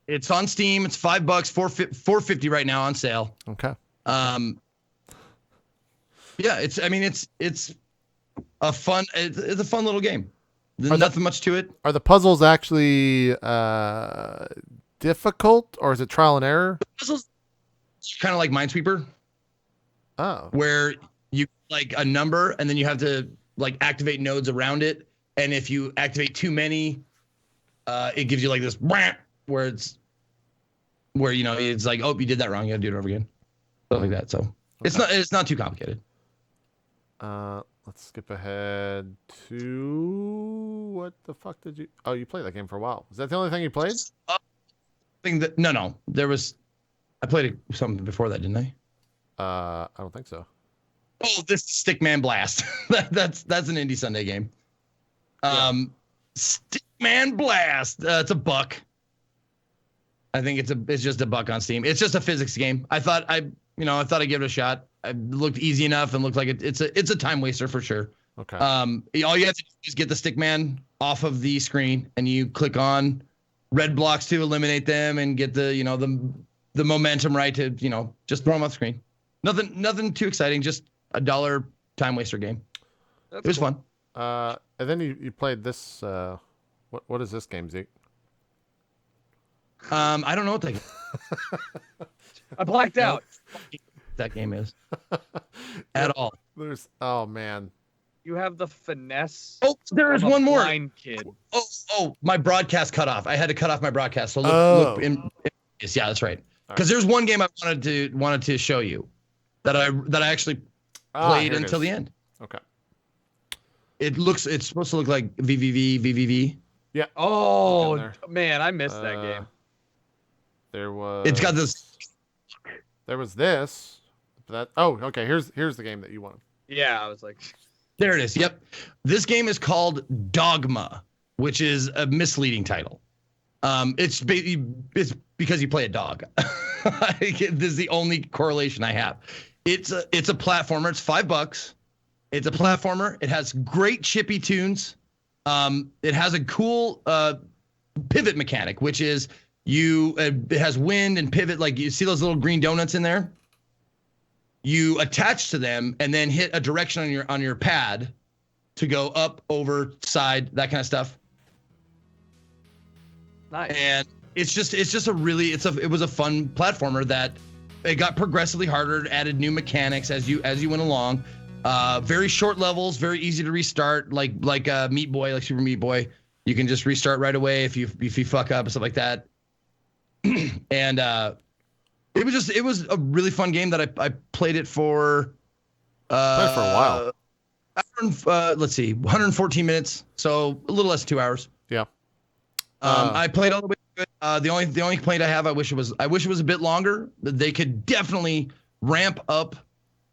D: It's on Steam. It's $5, $4.50 right now on sale.
A: Okay.
D: Yeah, it's a fun little game. There's nothing much to it.
A: Are the puzzles actually difficult, or is it trial and error?
D: Puzzles kind of like Minesweeper,
A: Oh.
D: where you like a number and then you have to like activate nodes around it, and if you activate too many, it gives you like this where it's like, oh, you did that wrong, you gotta do it over again, stuff like that. So it's not too complicated.
A: Let's skip ahead to what the fuck did you? Oh, you played that game for a while. Is that the only thing you played?
D: No, there was. I played something before that, didn't I?
A: I don't think so.
D: Oh, this Stickman Blast. that's an Indie Sunday game. Stickman Blast. It's a buck. I think it's just a buck on Steam. It's just a physics game. I thought I'd give it a shot. It looked easy enough and looked like it's a time waster for sure.
A: Okay.
D: All you have to do is get the Stickman off of the screen, and you click on red blocks to eliminate them and get the momentum right to just throw them off the screen. Nothing too exciting. Just a $1 time waster game. It was fun.
A: And then you played this. What is this game, Zeke?
D: I don't know what
C: I blacked out.
D: that game is at all.
A: Oh man.
C: You have the finesse.
D: Oh, there is
C: of a
D: one more.
C: blind kid.
D: Oh, my broadcast cut off. I had to cut off my broadcast. So look yeah, that's right. Because there's one game I wanted to show you that I actually played until the end.
A: Okay.
D: It's supposed to look like VVV.
A: Yeah.
C: Oh man, I missed that game.
A: There was.
D: It's got this.
A: There was this. Okay. Here's the game that you wanted.
C: Yeah, I was like.
D: There it is. Yep. This game is called Dogma, which is a misleading title. It's because you play a dog. This is the only correlation I have. It's a platformer. It's $5. It's a platformer. It has great chippy tunes. It has a cool pivot mechanic, which is it has wind and pivot. Like you see those little green donuts in there. You attach to them and then hit a direction on your pad to go up, over, side, that kind of stuff.
C: Nice.
D: And it was a fun platformer that it got progressively harder, added new mechanics as you went along. Very short levels, very easy to restart, like Meat Boy, like Super Meat Boy. You can just restart right away if you fuck up and stuff like that. And it was a really fun game that I played it for.
A: Played for a while.
D: Let's see, 114 minutes, so a little less than 2 hours.
A: Yeah.
D: I played all the way through it. The only complaint I have, I wish it was a bit longer. They could definitely ramp up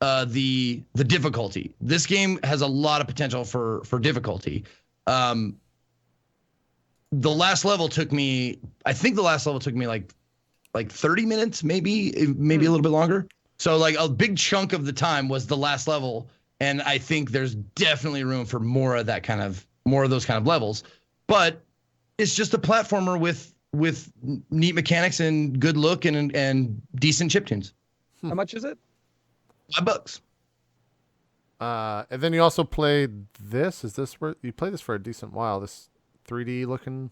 D: the difficulty. This game has a lot of potential for difficulty. The last level took me like 30 minutes, maybe a little bit longer. So like a big chunk of the time was the last level, and I think there's definitely room for more of those kind of levels. But it's just a platformer with neat mechanics and good look and decent chiptunes.
C: How much is it?
D: $5.
A: And then you also played this. Is this where you played this for a decent while? This 3D looking.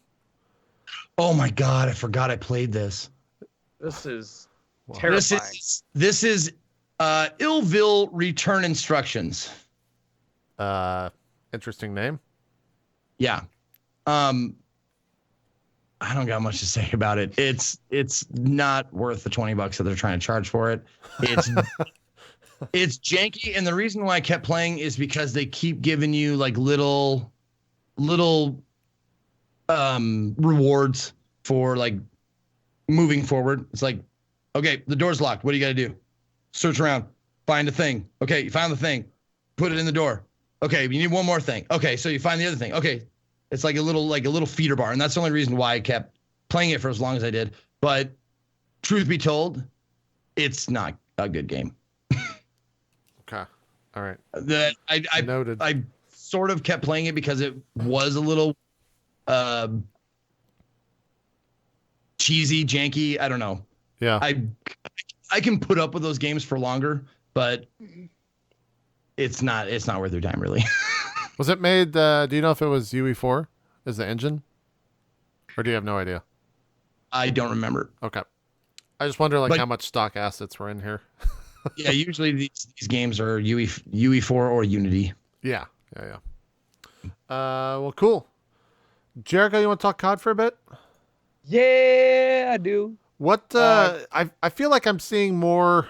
D: Oh my God, I forgot I played this.
C: This is
A: Wow.
C: terrifying.
D: This is Illville Return Instructions.
A: Interesting name.
D: Yeah. I don't got much to say about it. It's not worth the $20 that they're trying to charge for it. It's it's janky, and the reason why I kept playing is because they keep giving you like little rewards for like moving forward. It's like, okay, the door's locked. What do you got to do? Search around, find a thing. Okay, you found the thing, put it in the door. Okay, you need one more thing. Okay, so you find the other thing. Okay, it's like a little feeder bar, and that's the only reason why I kept playing it for as long as I did. But truth be told, it's not a good game.
A: Okay, all right.
D: I
A: Noted.
D: I sort of kept playing it because it was a little cheesy, janky. I don't know.
A: Yeah.
D: I can put up with those games for longer, but it's not worth your time, really.
A: Was it made? Do you know if it was UE4 as the engine, or do you have no idea?
D: I don't remember.
A: Okay. I just wonder like
D: But-
A: how much stock assets were in here.
D: Yeah, usually these games are UE4 or Unity.
A: Yeah. Well, cool. Jericho, you want to talk COD for a bit?
C: Yeah, I do.
A: What? I feel like I'm seeing more.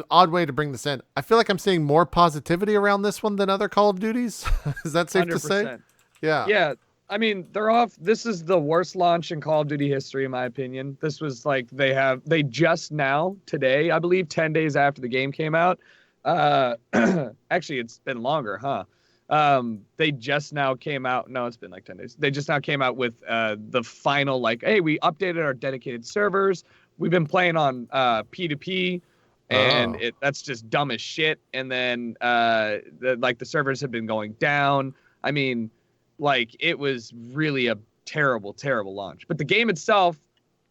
A: Odd way to bring this in. I feel like I'm seeing more positivity around this one than other Call of Duties. Is that safe to say?
C: 100%.
A: Yeah.
C: Yeah, I mean, they're off. This is the worst launch in Call of Duty history, in my opinion. This was like they just now, today, I believe, 10 days after the game came out. Actually, it's been longer, huh? They just now came out. No, it's been like 10 days. They just now came out with the final, like, hey, we updated our dedicated servers. We've been playing on P2P. And that's just dumb as shit. And then the servers have been going down. I mean, like, it was really a terrible, terrible launch. But the game itself,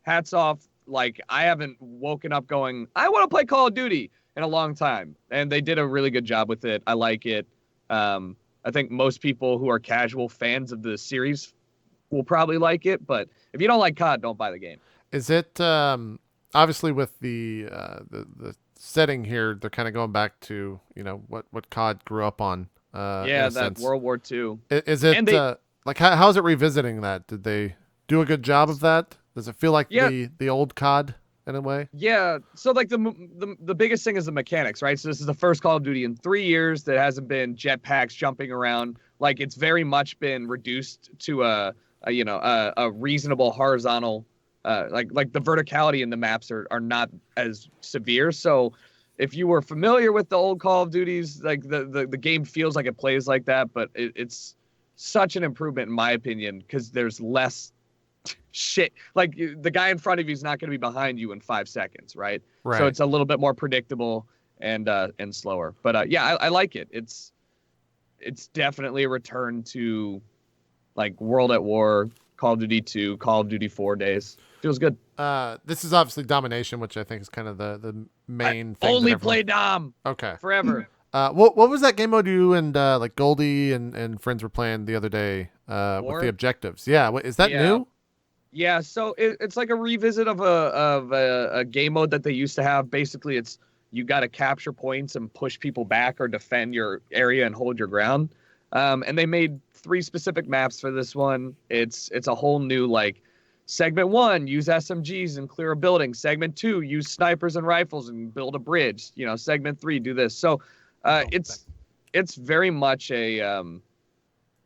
C: hats off. Like, I haven't woken up going, I want to play Call of Duty in a long time. And they did a really good job with it. I like it. I think most people who are casual fans of the series will probably like it. But if you don't like COD, don't buy the game.
A: Is it obviously with the setting here? They're kind of going back to what COD grew up on.
C: Yeah, that
A: sense.
C: World War II.
A: Is it like how's it revisiting that? Did they do a good job of that? Does it feel like the old COD in a way?
C: Yeah. So like the biggest thing is the mechanics, right? So this is the first Call of Duty in 3 years that hasn't been jetpacks jumping around. Like, it's very much been reduced to a reasonable horizontal. Like the verticality in the maps are not as severe. So if you were familiar with the old Call of Duties, like the game feels like it plays like that, but it's such an improvement in my opinion because there's less shit. Like, the guy in front of you is not going to be behind you in 5 seconds, right? So it's a little bit more predictable and slower. But I like it. It's definitely a return to like World at War, Call of Duty 2, Call of Duty 4 days. Feels good.
A: This is obviously Domination, which I think is kind of the main thing.
C: Only play Dom.
A: Okay.
C: Forever.
A: What was that game mode you and like Goldie and friends were playing the other day with the objectives? Yeah. Is that new?
C: Yeah. So it's like a revisit of a game mode that they used to have. Basically, it's you got to capture points and push people back or defend your area and hold your ground. And they made 3 specific maps for this one. It's a whole new like. Segment 1, use SMGs and clear a building. Segment 2, use snipers and rifles and build a bridge. Segment 3, do this. So it's very much a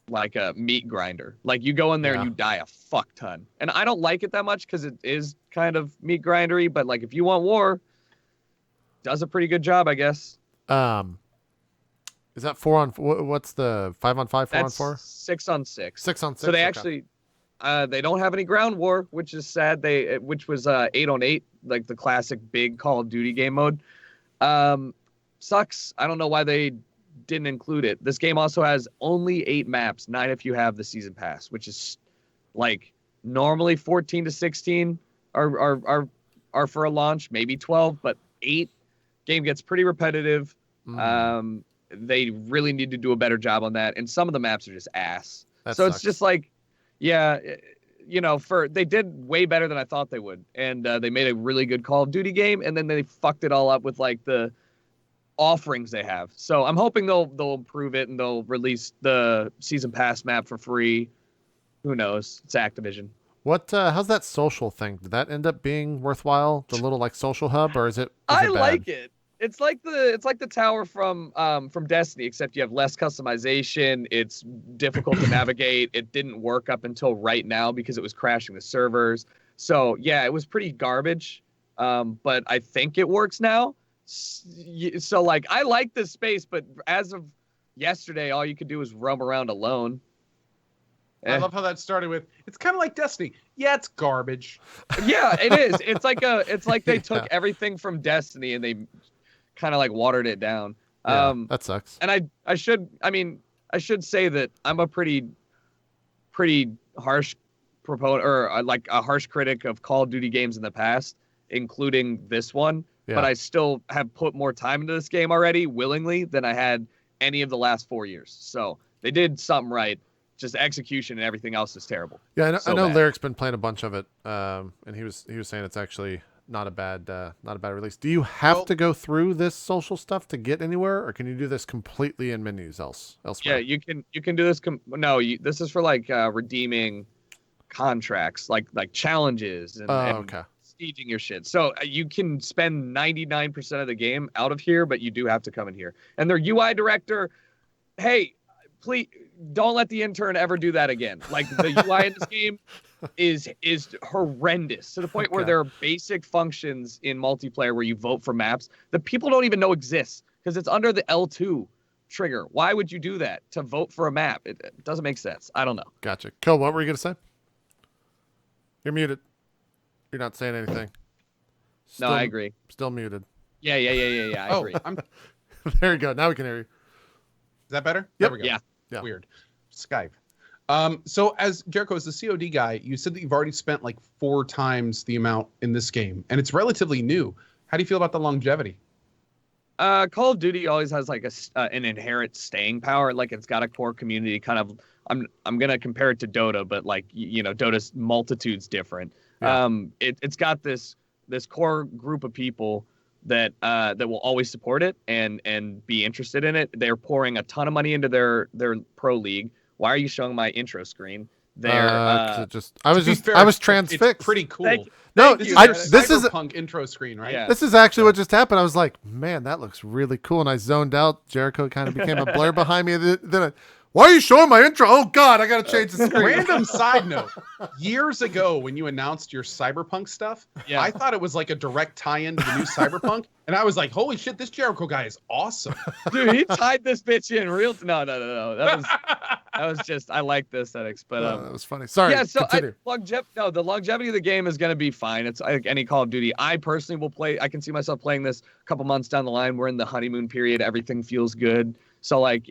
C: like a meat grinder. Like, you go in there and you die a fuck ton. And I don't like it that much because it is kind of meat grindery. But like, if you want war, does a pretty good job, I guess.
A: Is that 4 on? What's the 5 on 5, 4 on 4?
C: 6 on 6.
A: 6 on 6.
C: So they actually. They don't have any ground war, which is sad. Which was 8 on 8, like the classic big Call of Duty game mode. Sucks. I don't know why they didn't include it. This game also has only 8 maps, 9 if you have the season pass, which is like normally 14 to 16 are for a launch, maybe 12, but 8. Game gets pretty repetitive. They really need to do a better job on that, and some of the maps are just ass.
A: That
C: so
A: sucks.
C: It's just like. Yeah, they did way better than I thought they would, and they made a really good Call of Duty game, and then they fucked it all up with like the offerings they have. So I'm hoping they'll improve it and they'll release the season pass map for free. Who knows? It's Activision.
A: What? How's that social thing? Did that end up being worthwhile? The little like social hub, or is it?
C: I
A: bad?
C: like it. It's like the tower from Destiny, except you have less customization. It's difficult to navigate. It didn't work up until right now because it was crashing the servers. So yeah, it was pretty garbage. But I think it works now. So like, I like this space, but as of yesterday, all you could do was roam around alone.
B: I love how that started with, it's kind of like Destiny. Yeah, it's garbage.
C: Yeah, it is. It's like they took everything from Destiny and they kind of like watered it down.
A: Yeah, that sucks.
C: And I should say that I'm a pretty harsh proponent, or like a harsh critic of Call of Duty games in the past, including this one.
A: Yeah.
C: But I still have put more time into this game already willingly than I had any of the last 4 years. So they did something right. Just execution and everything else is terrible.
A: Yeah, I know
C: bad.
A: Lyric's been playing a bunch of it, and he was saying it's actually not a bad release. Do you have to go through this social stuff to get anywhere, or can you do this completely in menus elsewhere?
C: Yeah, you can do this. This is for like redeeming contracts, like challenges and
A: okay.
C: staging your shit. So you can spend 99% of the game out of here, but you do have to come in here. And their UI director, hey, please don't let the intern ever do that again. Like the UI in this game is horrendous to the point where there are basic functions in multiplayer where you vote for maps that people don't even know exists because it's under the L2 trigger. Why would you do that to vote for a map? It doesn't make sense. I don't know.
A: Gotcha. Cole, what were you gonna say? You're muted. You're not saying anything.
C: No, I agree.
A: Still muted.
C: Yeah. I agree.
A: There you go. Now we can hear you.
B: Is that better?
A: Yep.
B: There we go.
C: Yeah.
B: Weird. Skype. So as Jericho, as the COD guy, you said that you've already spent like 4 times the amount in this game, and it's relatively new. How do you feel about the longevity?
C: Call of Duty always has like an inherent staying power. Like it's got a core community. Kind of. I'm gonna compare it to Dota, but like Dota's multitude's different.
A: Yeah.
C: It's got this core group of people that will always support it and be interested in it. They're pouring a ton of money into their pro league. Why are you showing my intro screen?
A: I was transfixed.
B: It's pretty cool.
A: No,
B: this is Cyberpunk intro screen, right?
C: Yeah.
A: This is actually what just happened. I was like, man, that looks really cool, and I zoned out. Jericho kind of became a blur behind me. Then why are you showing my intro? Oh God, I gotta change the screen.
B: Random side note: years ago, when you announced your Cyberpunk stuff,
C: Yeah.
B: I thought it was like a direct tie-in to the new Cyberpunk, and I was like, "Holy shit, this Jericho guy is awesome!"
C: Dude, he tied this bitch in real. No. That was just, I like the aesthetics, but
A: that was funny. Sorry.
C: yeah. So
A: continue.
C: the longevity of the game is gonna be fine. It's like any Call of Duty. I personally will play. I can see myself playing this a couple months down the line. We're in the honeymoon period. Everything feels good. So like,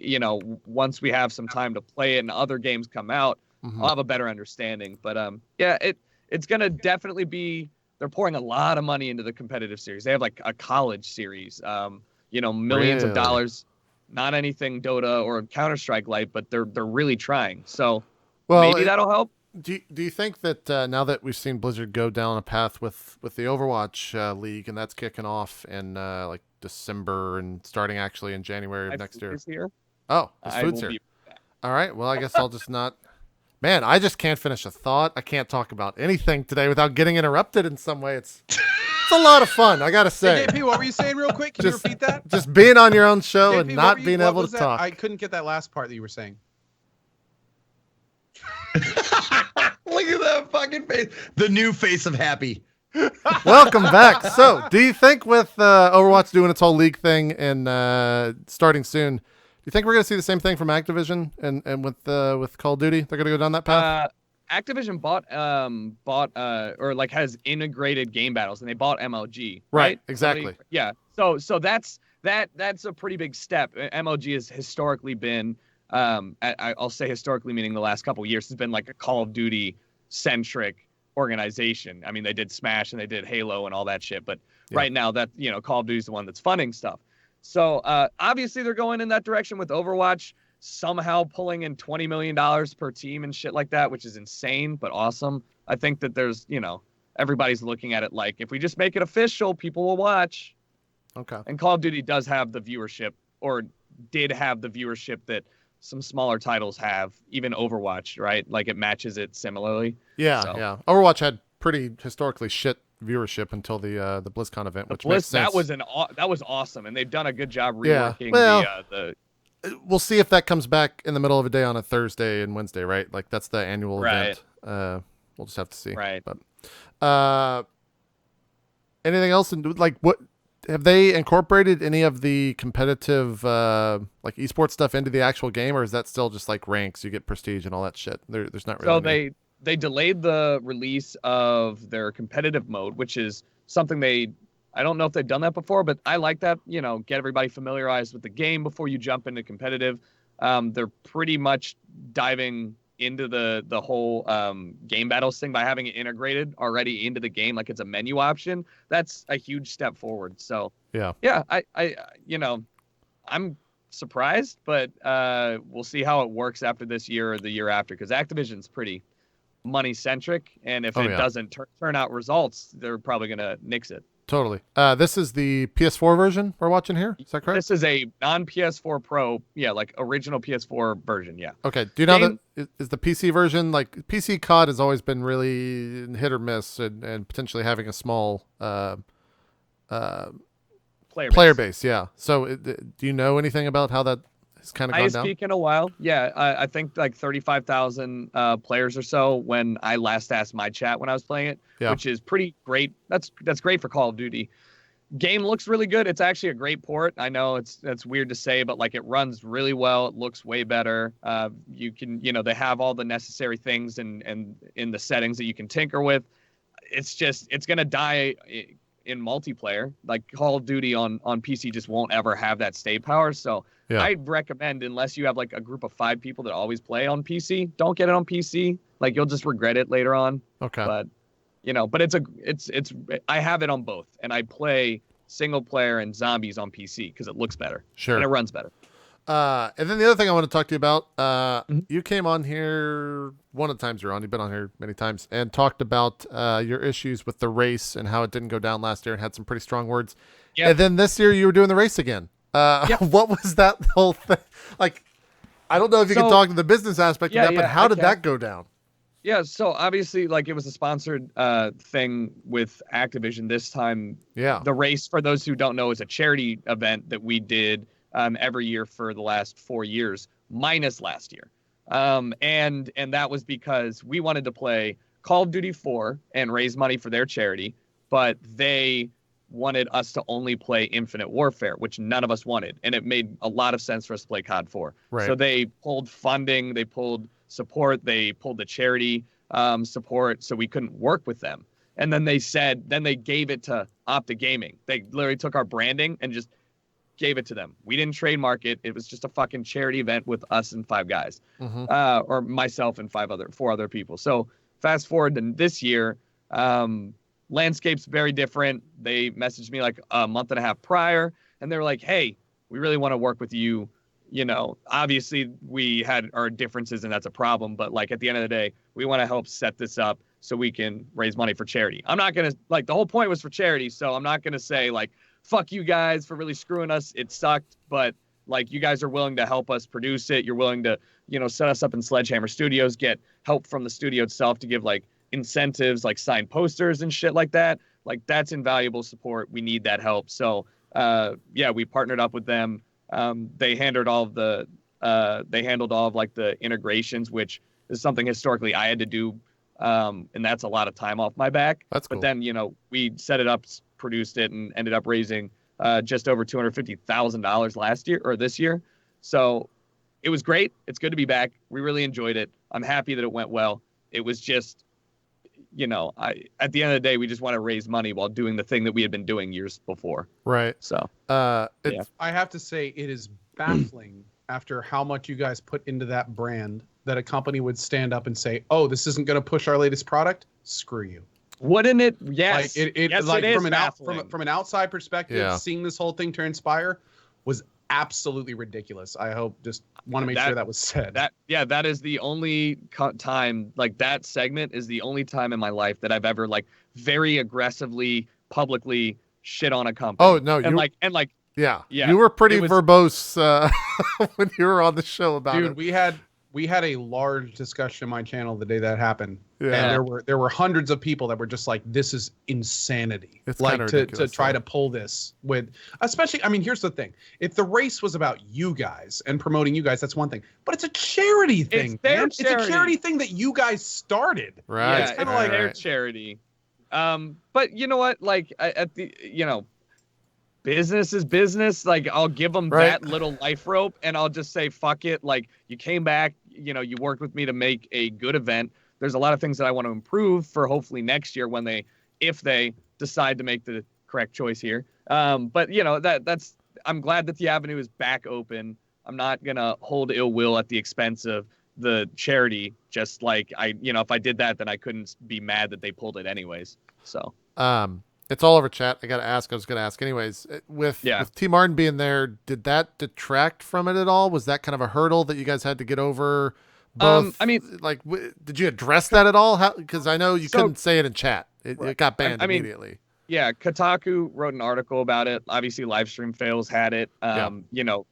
C: once we have some time to play it and other games come out, I'll have a better understanding. But yeah, it's gonna definitely be. They're pouring a lot of money into the competitive series. They have like a college series. Millions of dollars. Not anything Dota or Counter-Strike like, but they're really trying. So maybe that'll help.
A: Do you think that now that we've seen Blizzard go down a path with the Overwatch League, and that's kicking off in like December and starting actually in January of next year?
C: Here.
A: Oh, his food's here. All right. Well, I guess I'll just not. Man, I just can't finish a thought. I can't talk about anything today without getting interrupted in some way. It's a lot of fun, I gotta say.
B: JP, what were you saying real quick? Can you repeat that?
A: Just being on your own show
B: JP,
A: and not being able to
B: that?
A: talk.
B: I couldn't get that last part that you were saying.
D: Look at that fucking face. The new face of happy.
A: Welcome back. So, do you think with Overwatch doing its whole league thing and starting soon, do you think we're going to see the same thing from Activision and with Call of Duty? They're going to go down that path?
C: Activision bought or like has integrated game battles, and they bought MLG.
A: Right, exactly.
C: Yeah. So that's a pretty big step. MLG has historically been, I'll say historically meaning the last couple of years, has been like a Call of Duty centric organization. I mean, they did Smash and they did Halo and all that shit, but right now that Call of Duty is the one that's funding stuff. So obviously they're going in that direction with Overwatch, somehow pulling in $20 million per team and shit like that, which is insane but awesome. I think that there's everybody's looking at it like, if we just make it official, people will watch.
A: Okay.
C: And Call of Duty does have the viewership, or did have the viewership that some smaller titles have, even Overwatch, right? Like it matches it similarly.
A: Yeah,
C: So.
A: yeah. Overwatch had pretty historically shit viewership until the BlizzCon event, which makes sense.
C: That was awesome, and they've done a good job
A: Yeah.
C: reworking
A: Well,
C: the.
A: We'll see if that comes back in the middle of a day on a Thursday and Wednesday, right? Like that's the annual
C: Right.
A: event. We'll just have to see.
C: Right.
A: But anything else? Like, what have they incorporated any of the competitive like esports stuff into the actual game, or is that still just like ranks? You get prestige and all that shit. There's not really.
C: So they delayed the release of their competitive mode, which is something I don't know if they've done that before, but I like that, get everybody familiarized with the game before you jump into competitive. They're pretty much diving into the whole game battles thing by having it integrated already into the game, like it's a menu option. That's a huge step forward. So yeah, I'm surprised, but we'll see how it works after this year or the year after, because Activision's pretty money centric, and if it doesn't turn out results, they're probably gonna nix it.
A: Totally. This is the PS4 version we're watching here. Is that correct?
C: This is a non-PS4 Pro, like original PS4 version, yeah.
A: Okay. Do you know that is the PC version, like PC COD has always been really hit or miss, and potentially having a small player base? Yeah. So do you know anything about how that has kind of gone down?
C: Speak in a while. Yeah, I think like 35,000 players or so when I last asked my chat when I was playing it, which is pretty great. That's great for Call of Duty. Game looks really good. It's actually a great port. I know it's weird to say, but like it runs really well. It looks way better. You can, they have all the necessary things and in the settings that you can tinker with. It's gonna die in multiplayer. Like Call of Duty on PC just won't ever have that stay power. So I'd recommend, unless you have like a group of 5 people that always play on PC, don't get it on PC. Like you'll just regret it later on.
A: Okay.
C: But but I have it on both, and I play single player and zombies on PC because it looks better.
A: Sure.
C: And it runs better.
A: And then the other thing I want to talk to you about, you came on here one of the times you're on. You've been on here many times and talked about your issues with the race and how it didn't go down last year and had some pretty strong words. Yep. And then this year you were doing the race again. What was that whole thing? Like, I don't know if you can talk to the business aspect of that, but how did that go down?
C: Yeah, so obviously, like, it was a sponsored thing with Activision this time.
A: Yeah.
C: The race, for those who don't know, is a charity event that we did every year for the last 4 years, minus last year. And that was because we wanted to play Call of Duty 4 and raise money for their charity, but they wanted us to only play Infinite Warfare, which none of us wanted. And it made a lot of sense for us to play COD 4.
A: Right.
C: So they pulled funding, they pulled support, they pulled the charity support, so we couldn't work with them. And then they gave it to Opta Gaming. They literally took our branding and just gave it to them. We didn't trademark it. It was just a fucking charity event with us and 5 guys, or myself and 4 other people. So fast forward to this year, landscape's very different. They messaged me like a month and a half prior, and they were like, "Hey, we really want to work with you. Obviously we had our differences and that's a problem, but like at the end of the day, we want to help set this up so we can raise money for charity." I'm not going to, like, the whole point was for charity, so I'm not going to say like, fuck you guys for really screwing us. It sucked, but like, you guys are willing to help us produce it. You're willing to, set us up in Sledgehammer Studios, get help from the studio itself to give like incentives, like signed posters and shit like that. Like, that's invaluable support. We need that help. So we partnered up with them. They handled all of like the integrations, which is something historically I had to do. And that's a lot of time off my back.
A: That's cool.
C: But then, we set it up, produced it, and ended up raising just over $250,000 last year or this year. So it was great. It's good to be back. We really enjoyed it. I'm happy that it went well. It was just, at the end of the day, we just want to raise money while doing the thing that we had been doing years before.
A: Right.
C: So,
B: I have to say it is baffling after how much you guys put into that brand that a company would stand up and say, "Oh, this isn't going to push our latest product. Screw you."
C: Wouldn't it? Yes.
B: Like
C: yes,
B: like
C: it is
B: from an outside perspective, seeing this whole thing transpire was absolutely ridiculous. I hope, just want to make sure that was said.
C: That is the only time, like, that segment is the only time in my life that I've ever like very aggressively publicly shit on a company.
A: Oh no, yeah,
C: yeah,
A: you were pretty
C: it was-
A: verbose when you were on the show about
B: Dude,
A: it.
B: we had a large discussion on my channel the day that happened.
A: Yeah.
B: And there were hundreds of people that were just like, this is insanity.
A: It's
B: like
A: kinda
B: to
A: ridiculous,
B: try
A: though.
B: to pull this with, especially, I mean, here's the thing. If the race was about you guys and promoting you guys, that's one thing. But it's a charity thing,
C: their
B: man. It's a
C: charity.
B: charity thing that you guys started.
A: Right.
C: Yeah,
B: It's kinda
C: it's
B: like-
C: their charity. But you know what? Like at the business is business. Like I'll give them
A: Right.
C: that little life rope, and I'll just say fuck it. Like you came back. You worked with me to make a good event. There's a lot of things that I want to improve for hopefully next year if they decide to make the correct choice here. But that's I'm glad that the avenue is back open. I'm not gonna hold ill will at the expense of the charity. Just like if I did that, then I couldn't be mad that they pulled it anyways. So
A: It's all over chat. I was gonna ask anyways. With T Martin being there, did that detract from it at all? Was that kind of a hurdle that you guys had to get over? Both, did you address that at all? Because I know you couldn't say it in chat. It got banned immediately.
C: Yeah, Kotaku wrote an article about it. Obviously, Livestream Fails had it.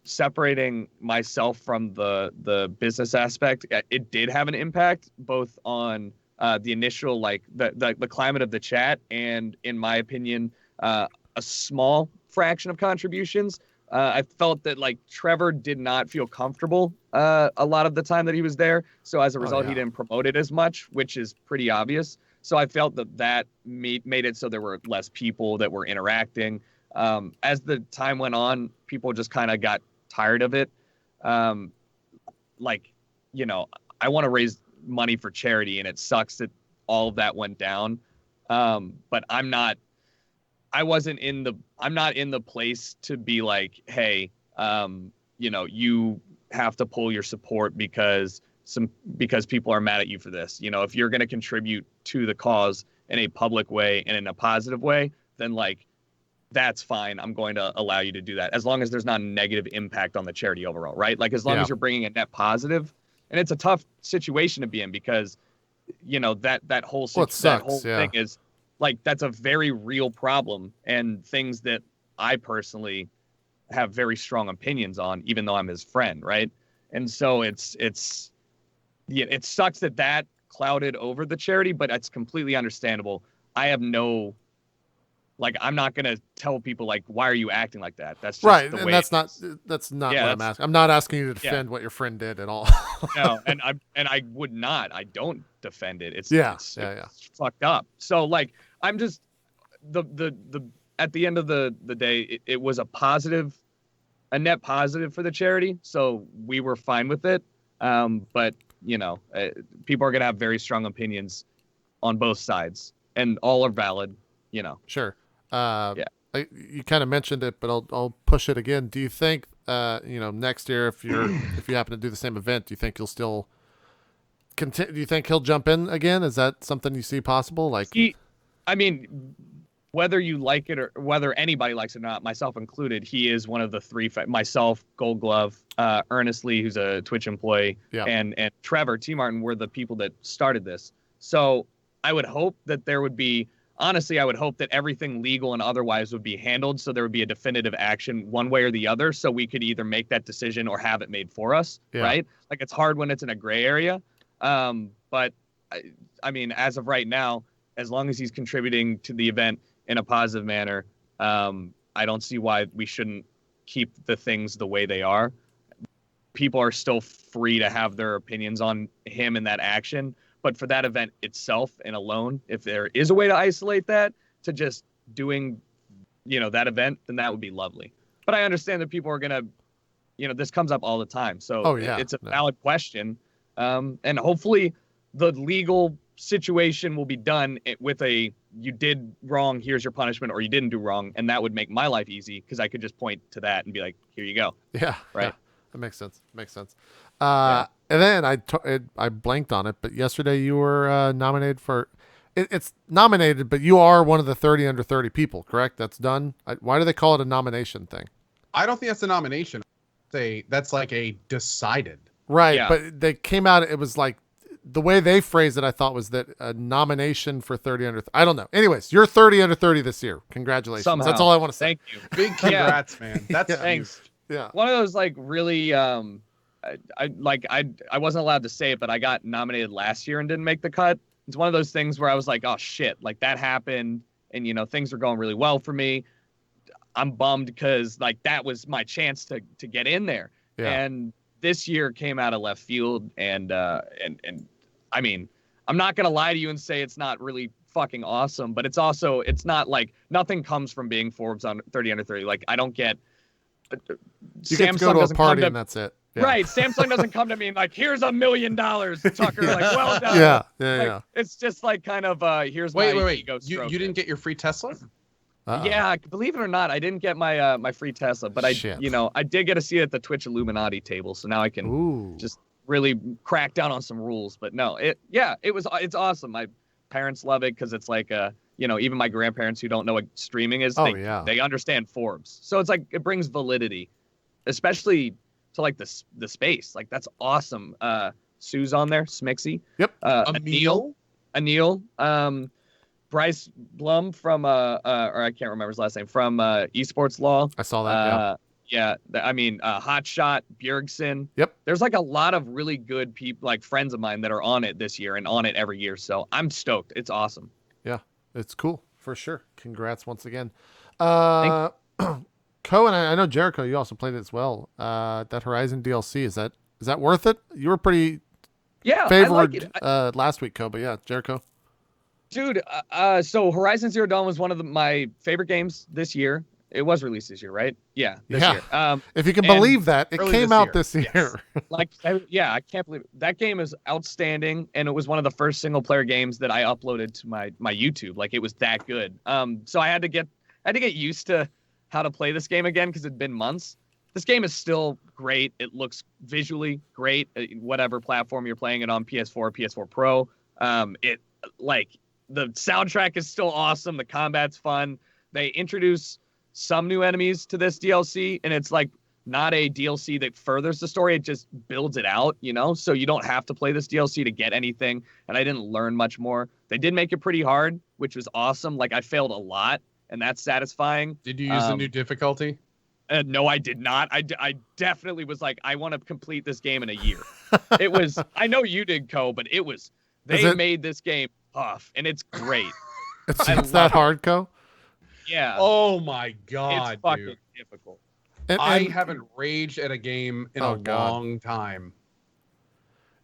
C: Separating myself from the business aspect, it did have an impact both on the initial the climate of the chat and, in my opinion, a small fraction of contributions. I felt that Trevor did not feel comfortable a lot of the time that he was there. So as a result, he didn't promote it as much, which is pretty obvious. So I felt that made it so there were less people that were interacting. As the time went on, people just kind of got tired of it. I want to raise money for charity, and it sucks that all of that went down. But I'm not in the place to be like, hey, you have to pull your support because people are mad at you for this. If you're going to contribute to the cause in a public way and in a positive way, then that's fine. I'm going to allow you to do that as long as there's not a negative impact on the charity overall, right? As long as you're bringing a net positive. And it's a tough situation to be in because, that whole thing is that's a very real problem and things that I personally have very strong opinions on, even though I'm his friend, right? And so it sucks that clouded over the charity, but it's completely understandable. I have no, I'm not gonna tell people why are you acting like that? That's just
A: right,
C: the
A: and
C: way
A: that's not what I'm asking. I'm not asking you to defend what your friend did at all.
C: No, and I would not. I don't defend it. It's fucked up. So I'm just the at the end of the day, it was a net positive for the charity. So we were fine with it. But people are gonna have very strong opinions on both sides, and all are valid.
A: Sure. You kind of mentioned it, but I'll push it again. Do you think next year if you happen to do the same event, do you think you'll still continue? Do you think he'll jump in again? Is that something you see possible?
C: Whether you like it or whether anybody likes it or not, myself included, he is one of the three. Myself, Gold Glove, Ernest Lee, who's a Twitch employee, and Trevor T Martin were the people that started this. So I would hope that there would be. Honestly, I would hope that everything legal and otherwise would be handled so there would be a definitive action one way or the other so we could either make that decision or have it made for us, right? It's hard when it's in a gray area. But, as of right now, as long as he's contributing to the event in a positive manner, I don't see why we shouldn't keep the things the way they are. People are still free to have their opinions on him and that action. But for that event itself and alone, if there is a way to isolate that to just doing, that event, then that would be lovely. But I understand that people are going to, this comes up all the time. So it's a valid question. And hopefully the legal situation will be done with you did wrong, here's your punishment, or you didn't do wrong. And that would make my life easy because I could just point to that and be like, here you go.
A: Yeah.
C: Right.
A: Yeah. That makes sense. And then I blanked on it, but yesterday you were nominated for. It's nominated, but you are one of the 30 under 30 people, correct? That's done. Why do they call it a nomination thing?
B: I don't think that's a nomination. That's a decided.
A: Right, but they came out. It was the way they phrased it, I thought was that a nomination for 30 under. I don't know. Anyways, you're 30 under 30 this year. Congratulations.
C: Somehow.
A: That's all I want to say.
C: Thank you.
B: Big congrats, man. That's
A: Yeah.
C: Thanks.
A: Yeah.
C: One of those like really I wasn't allowed to say it, but I got nominated last year and didn't make the cut. It's one of those things where I was like, oh shit, like that happened, and you know things were going really well for me. I'm bummed because like that was my chance to get in there.
A: Yeah.
C: And this year came out of left field, and I mean, I'm not gonna lie to you and say it's not really fucking awesome, but it's not like nothing comes from being Forbes on 30 under 30. Like I don't get.
A: You get to go to a party and that's it. Yeah.
C: Right. Samsung doesn't come to me and like, here's $1 million, Tucker. Like, well done.
A: Yeah.
C: Like, it's just like kind of here's
B: wait.
C: my ego
B: You
C: stroke.
B: didn't get your free Tesla?
A: Uh-oh.
C: Yeah, believe it or not, I didn't get my my free Tesla, but
A: Shit.
C: I did get a seat at the Twitch Illuminati table, so now I can
A: Ooh.
C: just really crack down on some rules. But no, it's awesome. My parents love it because it's like even my grandparents who don't know what streaming is, they understand Forbes. So it's like it brings validity, especially to like the space. Like that's awesome. Sue's on there, Smixy.
A: Yep.
C: Anil. Bryce Blum from or I can't remember his last name, from Esports Law.
A: I saw that.
C: Hot Shot, Bjergsen.
A: Yep.
C: There's like a lot of really good people, like friends of mine, that are on it this year and on it every year. So I'm stoked. It's awesome.
A: Yeah, it's cool for sure. Congrats once again. Cohen, I know Jericho, you also played it as well. That Horizon DLC, is that worth it? You were pretty favored last week, Co, but yeah, Jericho.
C: Dude, so Horizon Zero Dawn was one of my favorite games this year. It was released this year, right? Yeah, this year.
A: If you can believe that, it came out this year.
C: Yes. I can't believe it. That game is outstanding, and it was one of the first single-player games that I uploaded to my YouTube. Like, it was that good. So I had to get used to how to play this game again because it'd been months. This game is still great. It looks visually great, whatever platform you're playing it on, PS4, PS4 Pro. The soundtrack is still awesome. The combat's fun. They introduce some new enemies to this DLC, and it's like not a DLC that furthers the story. It just builds it out, so you don't have to play this DLC to get anything. And I didn't learn much more. They did make it pretty hard, which was awesome. Like I failed a lot, and that's satisfying.
B: Did you use the new difficulty?
C: No, I did not. I definitely was like, I want to complete this game in a year. It was, I know you did, Co, but they made this game tough, and it's great.
A: It's that hard, Co?
C: Yeah.
B: Oh my God,
C: it's fucking
B: dude.
C: difficult.
B: I haven't raged at a game in a long time.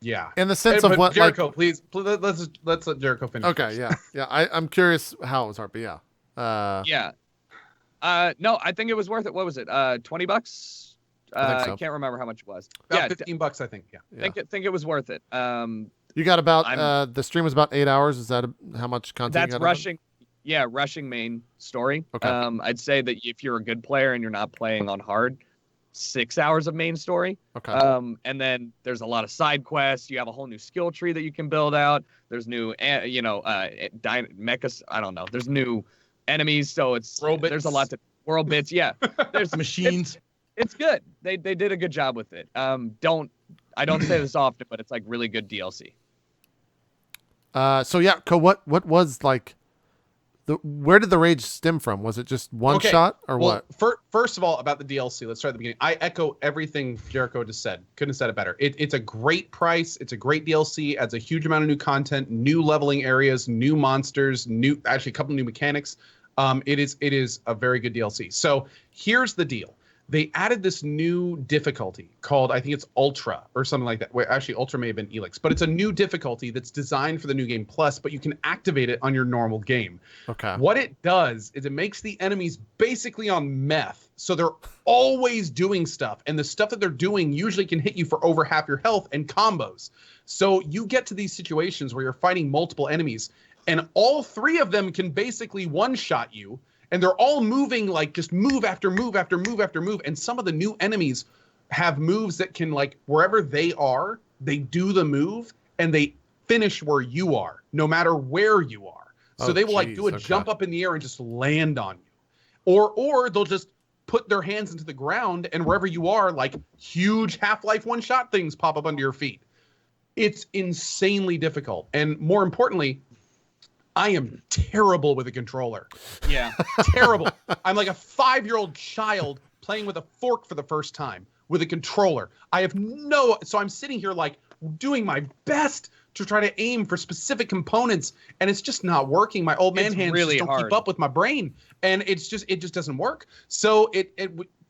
B: Yeah.
A: In the sense of what,
B: Jericho, please let's let Jericho finish.
A: Okay, yeah. I'm curious how it was hard, but yeah.
C: Yeah. No, I think it was worth it. What was it? $20?
A: I think so.
C: I can't remember how much it was.
B: About $15, I think. Yeah.
C: Think it was worth it.
A: You got about the stream was about 8 hours. Is that how much content?
C: That's
A: you got
C: rushing. Yeah, rushing main story.
A: Okay.
C: I'd say that if you're a good player and you're not playing on hard, 6 hours of main story.
A: Okay.
C: And then there's a lot of side quests. You have a whole new skill tree that you can build out. There's new, mechas. I don't know. There's new enemies. So there's a lot to world bits. Yeah. There's
D: machines.
C: It's good. They did a good job with it. I don't say this often, but it's like really good DLC.
A: So yeah, Co, what was like? Where did the rage stem from? Was it just one shot or what?
B: First of all, about the DLC, let's start at the beginning. I echo everything Jericho just said. Couldn't have said it better. It's a great price. It's a great DLC. Adds a huge amount of new content, new leveling areas, new monsters, actually a couple new mechanics. It is a very good DLC. So here's the deal. They added this new difficulty called, I think it's Ultra or something like that. Where actually Ultra may have been Elix, but it's a new difficulty that's designed for the new game plus, but you can activate it on your normal game.
A: Okay.
B: What it does is it makes the enemies basically on meth. So they're always doing stuff, and the stuff that they're doing usually can hit you for over half your health and combos. So you get to these situations where you're fighting multiple enemies, and all three of them can basically one-shot you. And they're all moving like just move after move after move after move. And some of the new enemies have moves that can, like, wherever they are, they do the move and they finish where you are, no matter where you are. So they will like do a jump up in the air and just land on you. Or they'll just put their hands into the ground and wherever you are, like huge Half-Life one-shot things pop up under your feet. It's insanely difficult. And more importantly, I am terrible with a controller.
C: Yeah.
B: Terrible. I'm like a 5-year-old child playing with a fork for the first time with a controller. So I'm sitting here like doing my best to try to aim for specific components, and it's just not working. My old man hands
C: really
B: just don't
C: hard.
B: keep up with my brain, and it just doesn't work. So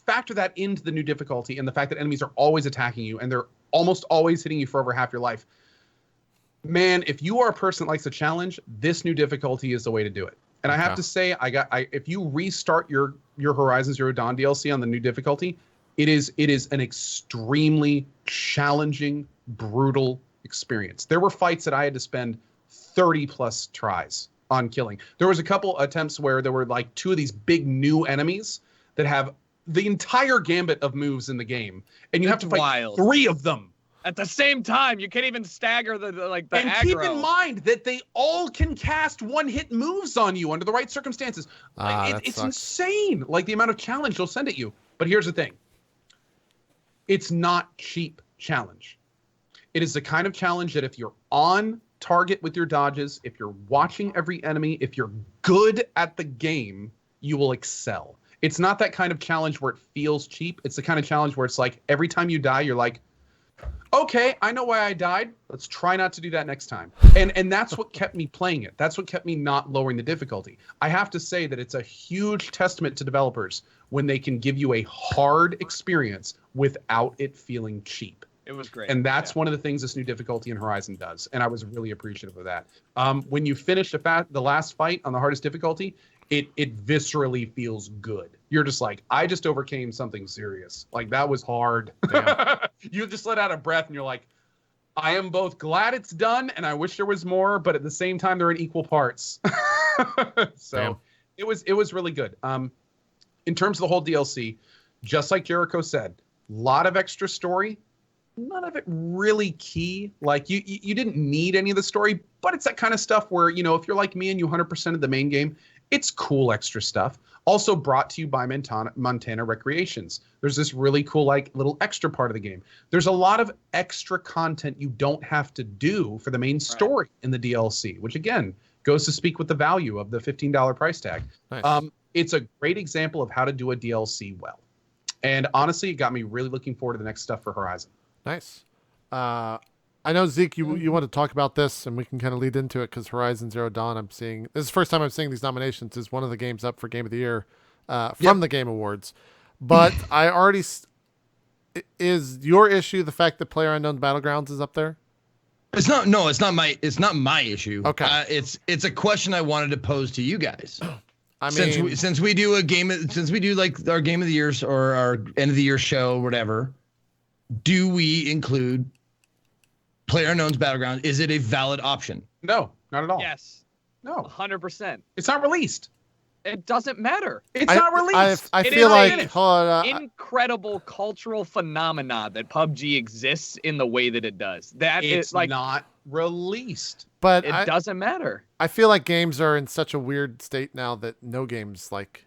B: factor that into the new difficulty and the fact that enemies are always attacking you and they're almost always hitting you for over half your life. Man, if you are a person that likes a challenge, this new difficulty is the way to do it. And I have to say, if you restart your Horizon Zero Dawn DLC on the new difficulty, it is an extremely challenging, brutal experience. There were fights that I had to spend 30 plus tries on killing. There was a couple attempts where there were like 2 of these big new enemies that have the entire gambit of moves in the game, and you have to fight 3 of them
C: at the same time. You can't even stagger the
B: and
C: aggro.
B: keep in mind that they all can cast one-hit moves on you under the right circumstances. It's insane, like the amount of challenge they'll send at you. But here's the thing. It's not cheap challenge. It is the kind of challenge that if you're on target with your dodges, if you're watching every enemy, if you're good at the game, you will excel. It's not that kind of challenge where it feels cheap. It's the kind of challenge where it's like every time you die, you're like, okay, I know why I died. Let's try not to do that next time. And that's what kept me playing it. That's what kept me not lowering the difficulty. I have to say that it's a huge testament to developers when they can give you a hard experience without it feeling cheap.
C: It was great.
B: And that's one of the things this new difficulty in Horizon does. And I was really appreciative of that. When you finish the last fight on the hardest difficulty, it viscerally feels good. You're just like, I just overcame something serious. Like, that was hard. You just let out a breath and you're like, I am both glad it's done and I wish there was more, but at the same time, they're in equal parts. So it was really good. In terms of the whole DLC, just like Jericho said, a lot of extra story, none of it really key. Like you didn't need any of the story, but it's that kind of stuff where, you know, if you're like me and you 100% of the main game, it's cool extra stuff. Also brought to you by Montana Recreations. There's this really cool, like, little extra part of the game. There's a lot of extra content you don't have to do for the main story in the DLC, which again goes to speak with the value of the $15 price tag.
A: Nice.
B: It's a great example of how to do a DLC well. And honestly, it got me really looking forward to the next stuff for Horizon.
A: Nice. I know, Zeke, you want to talk about this, and we can kind of lead into it because Horizon Zero Dawn, this is the first time I'm seeing these nominations, is one of the games up for Game of the Year from the Game Awards. But is your issue the fact that PlayerUnknown's Battlegrounds is up there?
D: It's not. No, it's not my issue.
A: Okay.
D: It's a question I wanted to pose to you guys.
A: I mean,
D: since we do like our Game of the Years or our end of the year show, whatever, do we include PlayerUnknown's Battleground? Is it a valid option?
B: No, not at all.
C: Yes.
B: No.
C: 100%.
B: It's not released.
C: It doesn't matter.
B: It's not released.
A: I feel like
C: incredible cultural phenomena that PUBG exists in the way that it does. It's like
B: not released.
A: But
C: it doesn't matter.
A: I feel like games are in such a weird state now that no games like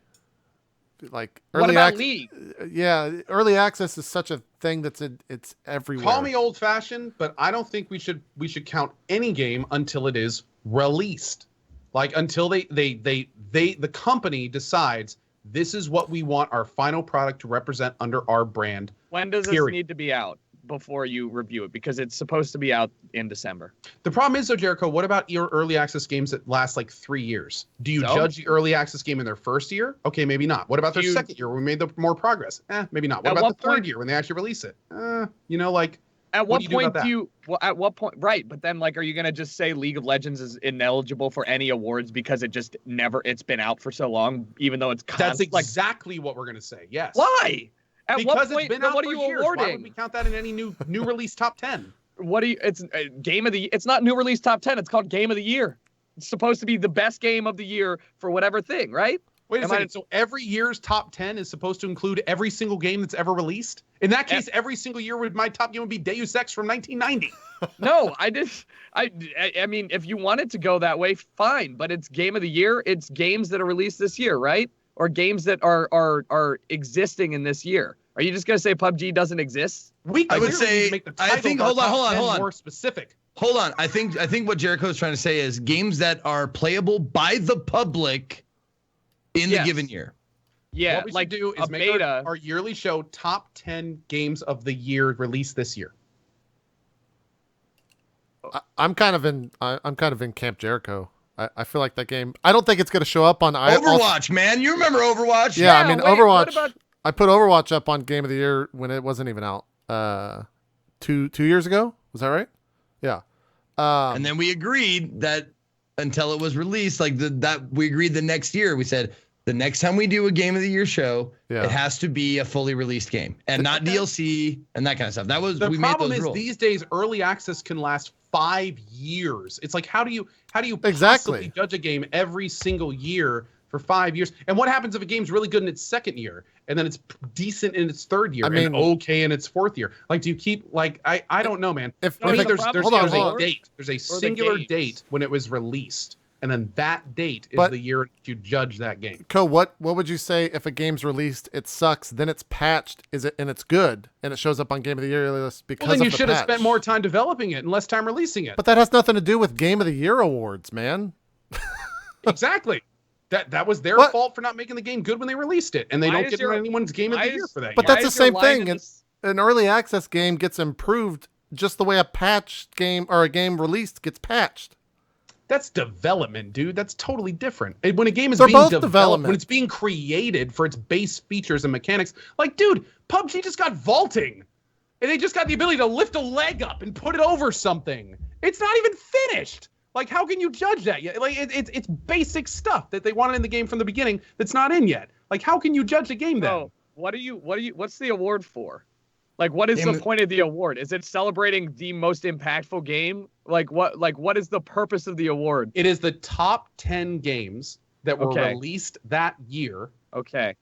C: what about League?
A: Yeah, early access is such a thing it's everywhere.
B: Call me old-fashioned, but I don't think we should count any game until it is released. Like, until the company decides this is what we want our final product to represent under our brand.
C: When does this need to be out before you review it? Because it's supposed to be out in December.
B: The problem is, though, Jericho, what about your early access games that last like 3 years? Do you judge the early access game in their first year? Okay, maybe not. What about their second year when we made more progress? Maybe not. What about the third year when they actually release it?
C: At what point do you at what point, right? But then, like, are you going to just say League of Legends is ineligible for any awards because it's been out for so long, even though it's
B: That's exactly what we're going to say. Yes.
C: Why?
B: Because it's been out for years. Why would we count that in any new release top 10?
C: It's game of the, it's not new release top 10. It's called Game of the Year. It's supposed to be the best game of the year for whatever thing, right?
B: Wait a second. So every year's top 10 is supposed to include every single game that's ever released? In that case, every single year my top game would be Deus Ex from 1990.
C: No, I mean, if you wanted to go that way, fine. But it's Game of the Year. It's games that are released this year, right? Or games that are existing in this year. Are you just gonna say PUBG doesn't exist?
D: I would
B: clearly
D: say-
B: need to make the
D: I
B: title
D: think-
B: of our
D: hold
B: top 10
D: on.
B: more specific.
D: Hold on. I think what Jericho is trying to say is games that are playable by the public in the
C: Yes.
D: given year.
C: Yeah,
B: What we
C: like
B: should do
C: a
B: is make
C: beta.
B: our yearly show top 10 games of the year released this year.
A: I'm kind of in Camp Jericho. I feel like that game. I don't think it's going to show up on
D: Overwatch, man. You remember Overwatch?
A: Yeah, I
C: Yeah,
A: mean
C: wait, what
A: Overwatch.
C: about-
A: I put Overwatch up on Game of the Year when it wasn't even out. 2 years ago. Was that right? Yeah.
D: And then we agreed that until it was released, like we agreed the next year, we said the next time we do a Game of the Year show,
A: Yeah.
D: it has to be a fully released game and not DLC and that kind of stuff. That was
B: The
D: we made
B: problem
D: those
B: is
D: rules.
B: these days early access can last 5 years. It's like how do you
A: Exactly.
B: possibly judge a game every single year for 5 years? And what happens if a game's really good in its second year and then it's decent in its third year
A: I mean-
B: and okay in its fourth year? Like do you keep like I don't know, man.
A: If,
B: I
A: if
B: mean,
A: it-
B: there's
A: hold on,
B: a
A: hold on.
B: date. There's a
C: the
B: singular
C: games.
B: date when it was released, and then that date is
A: But-
B: the year you judge that game.
A: what would you say if a game's released, it sucks, then it's patched, and it's good, and it shows up on Game of the Year list because
B: Well, then you
A: of the
B: should have
A: patch?
B: spent more time developing it and less time releasing it.
A: But that has nothing to do with Game of the Year awards, man.
B: Exactly. That was their
A: What?
B: fault for not making the game good when they released it, and they
C: Why
B: don't
C: is
B: get
C: your-
B: anyone's game of
C: why
B: the year
C: is-
B: for that.
A: But
B: year.
A: that's
C: Why
A: the
C: is your
A: same
C: line
A: thing.
C: in
A: An
C: this-
A: an early access game gets improved just the way a patched game or a game released gets patched.
B: That's development, dude. That's totally different. And when a game is
A: They're
B: being
A: both
B: developed,
A: development.
B: when it's being created for its base features and mechanics, like, dude, PUBG just got vaulting, and they just got the ability to lift a leg up and put it over something. It's not even finished. Like, how can you judge that yet? Like, it's basic stuff that they wanted in the game from the beginning that's not in yet. Like, how can you judge a game then?
C: Bro, what's the award for? Like, what is
D: Game
C: the
D: of-
C: point of the award? Is it celebrating the most impactful game? Like, what is the purpose of the award?
B: It is the top 10 games that were
C: Okay.
B: released that year.
C: Okay.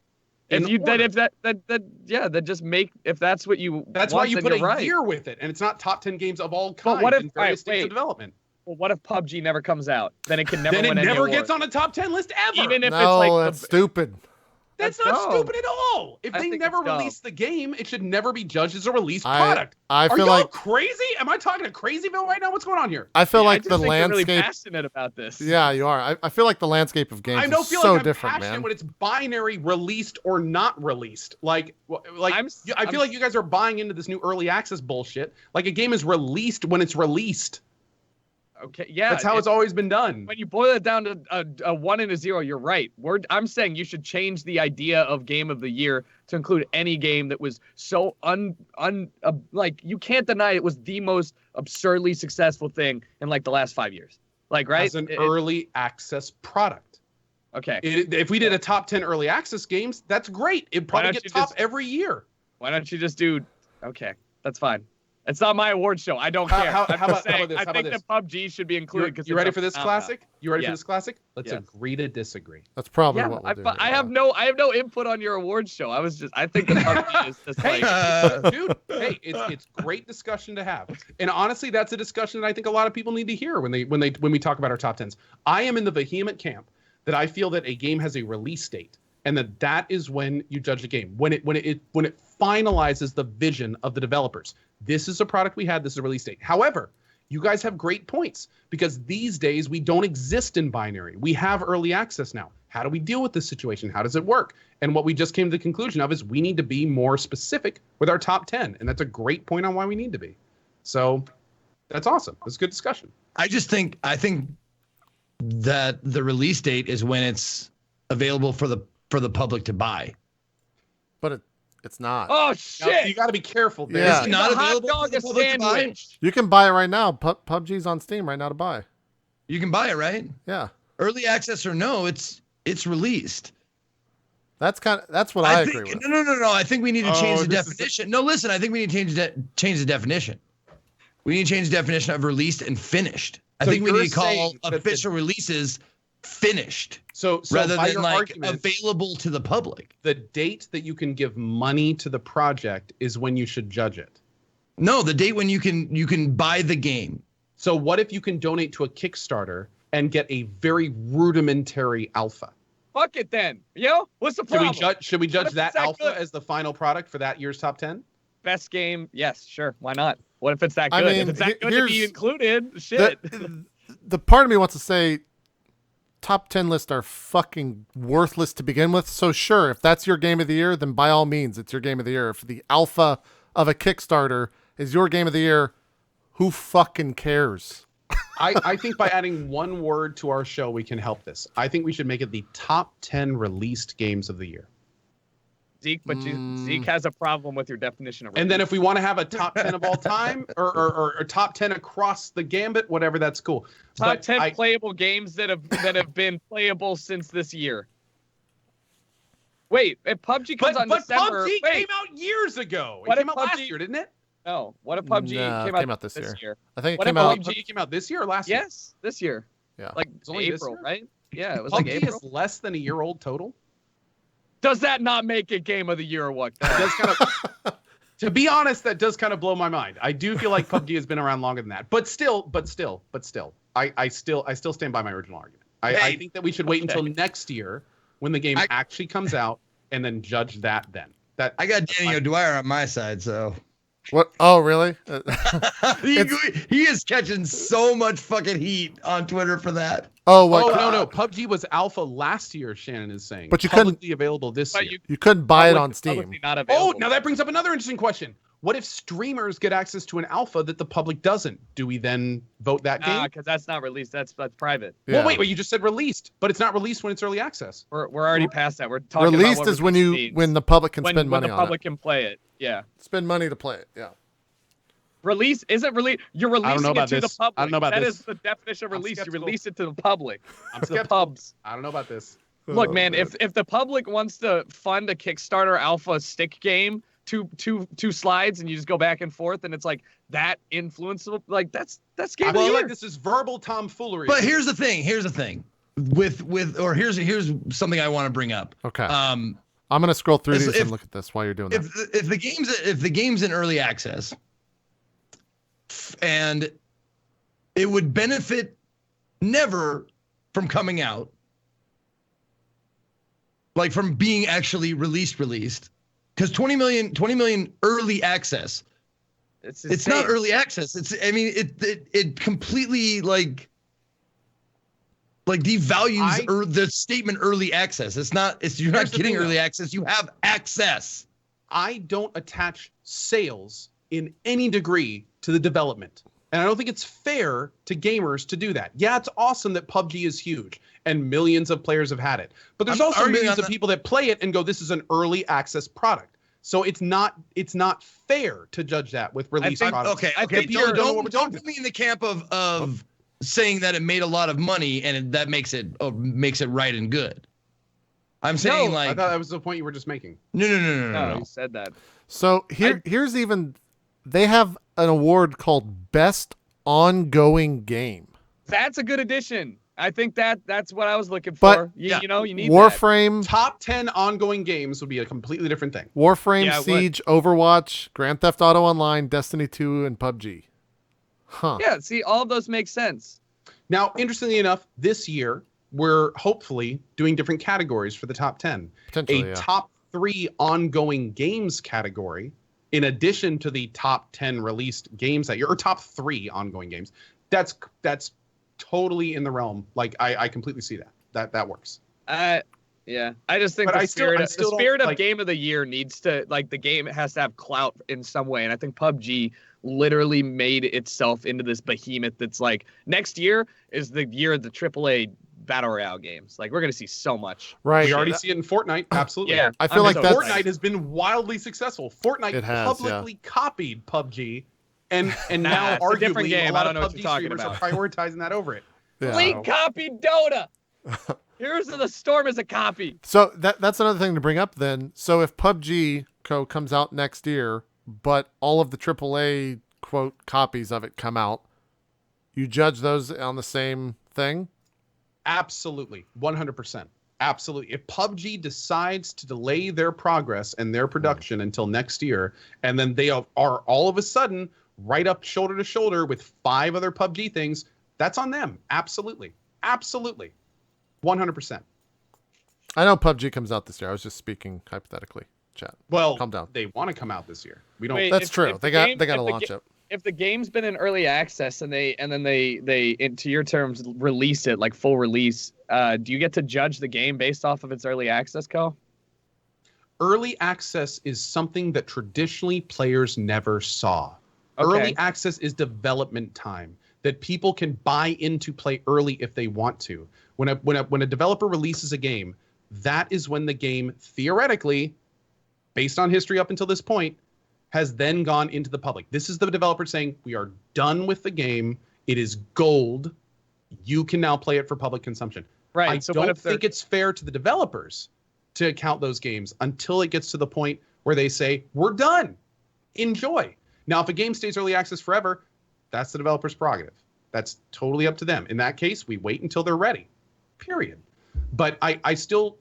B: In
C: If you then
B: order.
C: if then just make if that's what you
B: That's
C: want,
B: why you
C: then
B: put a
C: you're right.
B: year with it, and it's not top 10 games of all kinds
C: what if-
B: in various stages
C: wait.
B: of development.
C: Well, what if PUBG never comes out? Then it can never
B: Then it
C: win any
B: never
C: award.
B: gets on a top 10 list ever.
C: Even if
A: No,
C: it's like
A: that's stupid.
B: That's
C: That's
B: not
C: dumb.
B: stupid at all. If
C: I
B: they
C: think
B: never
C: it's dumb.
B: release the game, it should never be judged as a released
A: I
B: product.
A: I
B: Are
A: feel
B: y'all
A: like
B: crazy? Am I talking to Crazyville right now? What's going on here?
A: I feel
C: I
A: like
C: just
A: the
C: think you're really
A: landscape.
C: passionate about this.
A: Yeah, you are. I feel like the landscape of games
B: I don't
A: is
B: feel
A: so
B: like I'm
A: different,
B: passionate
A: man.
B: when it's binary, released or not released. Like I feel
C: I'm-
B: like you guys are buying into this new early access bullshit. Like a game is released when it's released.
C: Okay. Yeah.
B: That's how it's always been done.
C: When you boil it down to a 1 and a 0, you're right. I'm saying you should change the idea of game of the year to include any game that was so like you can't deny it was the most absurdly successful thing in like the last 5 years. Like, right?
B: As an early access product.
C: Okay.
B: If we did a top 10 early access games, that's great. It'd
C: Why
B: probably
C: don't
B: get
C: you
B: top
C: just-
B: every year.
C: Why don't you just do? Okay, that's fine. It's not my award show. I don't
B: How-
C: care.
B: how-
C: I'm
B: how
C: just
B: about- how
C: saying,
B: about this?
C: I
B: How
C: think
B: about
C: that PUBG should be included because
B: You ready for this classic? You ready for
C: Yes.
B: this classic? Let's
C: Yes.
B: agree to disagree.
A: That's probably
C: Yeah,
A: what we'll do.
C: I have no input on your awards show. I think that PUBG is just
B: Hey,
C: like
B: dude, hey, it's great discussion to have. And honestly, that's a discussion that I think a lot of people need to hear when we talk about our top 10s. I am in the vehement camp that I feel that a game has a release date and that is when you judge a game. When it finalizes the vision of the developers. This is a product we had, this is a release date. However, you guys have great points because these days we don't exist in binary. We have early access now. How do we deal with this situation? How does it work? And what we just came to the conclusion of is we need to be more specific with our top 10. And that's a great point on why we need to be. So that's awesome. It's a good discussion.
D: I think that the release date is when it's available for the public to buy.
A: But it's not.
C: oh
B: Now,
C: shit.
B: you got to be careful there.
A: Yeah.
D: It's not
C: a hot
D: available
C: dog,
D: for the
C: a
D: public to buy?
C: sandwich.
A: You can buy it right now. PUBG's on Steam right now to buy.
D: You can buy it, right?
A: Yeah,
D: Early access or no, it's released.
A: that's what I agree
D: think,
A: with.
D: No. I think we need to change
B: Oh,
D: the
B: this is-
D: definition. No, listen. I think we need to change the definition. We need to change the definition of released and finished. I
B: So
D: think we
B: you're
D: need to call
B: saying that the-
D: official releases finished
B: So
D: rather
B: by
D: than
B: your
D: like
B: argument,
D: available to the public.
B: the date that you can give money to the project is when you should judge it.
D: No, the date when you can buy the game.
B: So what if you can donate to a Kickstarter and get a very rudimentary alpha?
C: fuck it then. What's the
B: Should
C: problem?
B: we judge
C: What if
B: that
C: it's that
B: alpha
C: good?
B: as the final product for that year's top 10?
C: Best game? Yes, sure. Why not? What if it's that
A: I
C: good?
A: mean,
C: if it's that good to be
A: here's
C: included, shit.
A: The part of me wants to say top 10 lists are fucking worthless to begin with. So sure, if that's your game of the year, then by all means, it's your game of the year. If the alpha of a Kickstarter is your game of the year, who fucking cares?
B: I think by adding one word to our show, we can help this. I think we should make it the top 10 released games of the year.
C: Zeke, but Zeke has a problem with your definition of.
B: And then if we want to have a top 10 of all time or top 10 across the gambit, whatever, that's cool.
C: Top 10 playable games that have been playable since this year. Wait, if PUBG comes on December,
B: PUBG came out years ago. It came out last year, didn't it?
C: No. What if PUBG came out this year?
A: I think it
C: What
A: came
C: if
A: out.
B: PUBG came out this year or last year?
C: Yes, this year.
A: Yeah.
C: Like
B: It's only this
C: April,
B: year?
C: right? Yeah, it was
B: PUBG
C: like April.
B: is less than a year old total.
C: Does that not make it game of the year or what?
B: That's kind of, to be honest, that does kind of blow my mind. I do feel like PUBG has been around longer than that. But still, I still stand by my original argument. I think that we should wait until next year when the game actually comes out and then judge that then.
D: I got Danny O'Dwyer on my side, so.
A: What? Oh, really?
D: he is catching so much fucking heat on Twitter for that.
A: Oh, what?
B: No. PUBG was alpha last year, Shannon is saying.
A: But you couldn't-
B: publicly available this year.
A: You couldn't buy it on Steam.
C: Publicly not available.
B: Oh, now that brings up another interesting question. What if streamers get access to an alpha that the public doesn't? Do we then vote that game?
C: because that's not released. That's private.
A: Yeah.
B: Well, wait, you just said released, but it's not released when it's early access.
C: We're already past that. We're talking about
A: Released
C: what
A: is
C: release
A: when
C: means.
A: the public can
C: when
A: spend money
C: the
A: on
C: public
A: it.
C: can play it. Yeah.
A: Spend money to play it. Yeah.
C: Release isn't release. You're releasing it
B: about
C: to the
B: this.
C: public.
B: I don't know about
C: That
B: this.
C: is the definition of
B: I'm
C: release. You
B: skeptical.
C: release it to the public.
B: I'm
C: To the
B: skeptical.
C: pubs.
B: I don't know about this.
C: Look,
A: Oh,
C: man, if the public wants to fund a Kickstarter alpha stick game, two slides, and you just go back and forth, and it's like that influenceable, like that's game
B: I
C: of the
B: feel
C: year.
B: like this is verbal tomfoolery.
D: But here's the thing. Here's something I want to bring up.
A: Okay.
D: Um,
A: I'm gonna scroll through
D: if-
A: these and look at this while you're doing that.
D: if the game's in early access, and it would benefit never from coming out, like from being actually released, because 20 million early access. It's not early access. It completely like devalues the statement early access. You're not
B: Here's the
D: getting
B: thing,
D: early
B: though.
D: access. You have access.
B: I don't attach sales in any degree to the development. And I don't think it's fair to gamers to do that. Yeah, it's awesome that PUBG is huge and millions of players have had it. But there's
D: I'm
B: also
D: arguing
B: millions
D: on
B: of people that play it and go, this is an early access product. So it's not fair to judge that with release products.
D: Okay.
C: I think
B: people don't know what we're
D: Don't
B: talking
D: put me in the camp of saying that it made a lot of money and that makes it right and good. I'm saying
B: I thought that was the point you were just making.
D: no.
C: No, you said that.
A: So here's even they have an award called Best Ongoing Game.
C: That's a good addition. I think that's what I was looking
A: But-
C: for. You know, you need
A: Warframe,
B: Top 10 ongoing games would be a completely different thing.
A: Warframe,
C: Yeah, it would.
A: Siege, Overwatch, Grand Theft Auto Online, Destiny 2, and PUBG. Huh.
C: that. Yeah, see, all of those make sense.
B: Now, interestingly enough, this year, we're hopefully doing different categories for the top 10.
A: Potentially, yeah.
B: Top 3 ongoing games category, in addition to the top 10 released games that year, or top 3 ongoing games. That's totally in the realm. Like, I completely see that works.
C: Yeah, I just think
B: But
C: the
B: I still
C: spirit
B: don't,
C: of
B: like-
C: game of the year needs to, like, the game has to have clout in some way, and I think PUBG literally made itself into this behemoth that's like, next year is the year of the AAA battle royale games. Like, we're gonna see so much.
A: Right.
B: We already see it in Fortnite. Absolutely.
C: Yeah,
A: I feel like
C: so
A: that's-
B: Fortnite has been wildly successful. Fortnite
A: It has,
B: publicly copied PUBG, and
C: Nah,
B: now
C: it's a different
B: arguably
C: game.
B: a lot
C: I
B: of
C: don't know what
B: PUBG
C: you're talking
B: streamers are
C: about.
B: prioritizing that over it.
A: Yeah.
C: League copied Dota. Heroes of the Storm is a copy.
A: So that's another thing to bring up then. So if PUBG comes out next year, but all of the AAA quote copies of it come out, you judge those on the same thing?
B: Absolutely, 100%. Absolutely. If PUBG decides to delay their progress and their production until next year, and then they are all of a sudden right up shoulder to shoulder with 5 other PUBG things, that's on them. Absolutely. Absolutely. 100%.
A: I know PUBG comes out this year. I was just speaking hypothetically. Chat.
B: Well,
A: Calm down.
B: they want to come out this year. We don't.
C: Wait,
A: That's
C: if-
A: true.
C: if
A: They
C: the
A: got
C: game-
A: to
C: if the
A: launch it.
C: If the game's been in early access and then they into your terms release it like full release, do you get to judge the game based off of its early access, Co?
B: Early access is something that traditionally players never saw.
C: Okay.
B: Early access is development time that people can buy into play early if they want to. When a developer releases a game, that is when the game theoretically, based on history up until this point, has then gone into the public. This is the developer saying, we are done with the game. It is gold. You can now play it for public consumption.
C: Right.
B: I
C: So what
B: don't
C: if they're
B: think it's fair to the developers to count those games until it gets to the point where they say, we're done. Enjoy. Now, if a game stays early access forever, that's the developer's prerogative. That's totally up to them. In that case, we wait until they're ready. Period. But I still,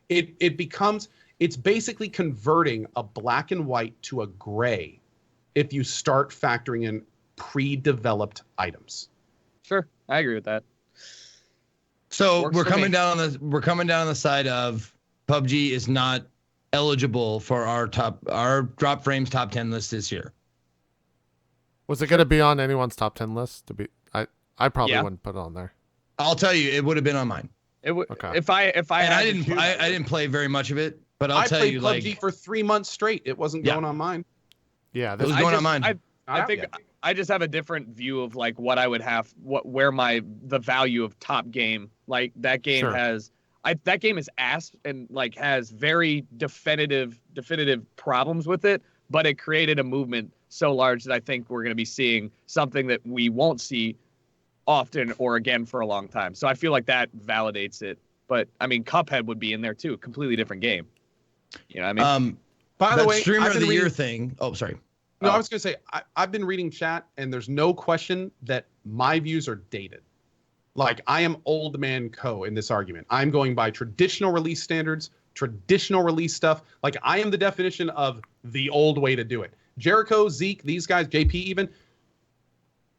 B: it becomes, it's basically converting a black and white to a gray if you start factoring in pre-developed items.
C: Sure, I agree with that.
D: So
C: Works
D: we're
C: for
D: coming
C: me.
D: down on the side of PUBG is not eligible for our drop frames top 10 list this year.
A: Was it going to be on anyone's top 10 list? I probably
C: Yeah.
A: wouldn't put it on there.
D: I'll tell you, it would have been on mine.
C: It would
A: Okay.
C: if I
D: And
C: had
D: I
C: to
D: didn't
C: choose,
D: I didn't play very much of it, but I'll
B: I
D: tell
B: played
D: you,
B: PUBG
D: like,
B: for 3 months straight. It wasn't
D: Yeah.
B: going on mine.
A: Yeah,
D: it was
A: this,
D: going
C: I
D: on mine.
C: I think I just have a different view of like what I would have, where the value of top game. Like that game
A: Sure.
C: has, that game is ass and like has very definitive problems with it, but it created a movement so large that I think we're going to be seeing something that we won't see often or again for a long time. So I feel like that validates it. But I mean, Cuphead would be in there too, completely different game. You know what I mean?
B: By the
D: that
B: way,
D: streamer
B: I've
D: of the
B: been
D: year
B: reading-
D: thing. Oh, sorry.
B: No,
C: Oh.
B: I was going to say, I've been reading chat, and there's no question that my views are dated. Like, I am old man Co in this argument. I'm going by traditional release standards, traditional release stuff. Like, I am the definition of the old way to do it. Jericho, Zeke, these guys, JP even,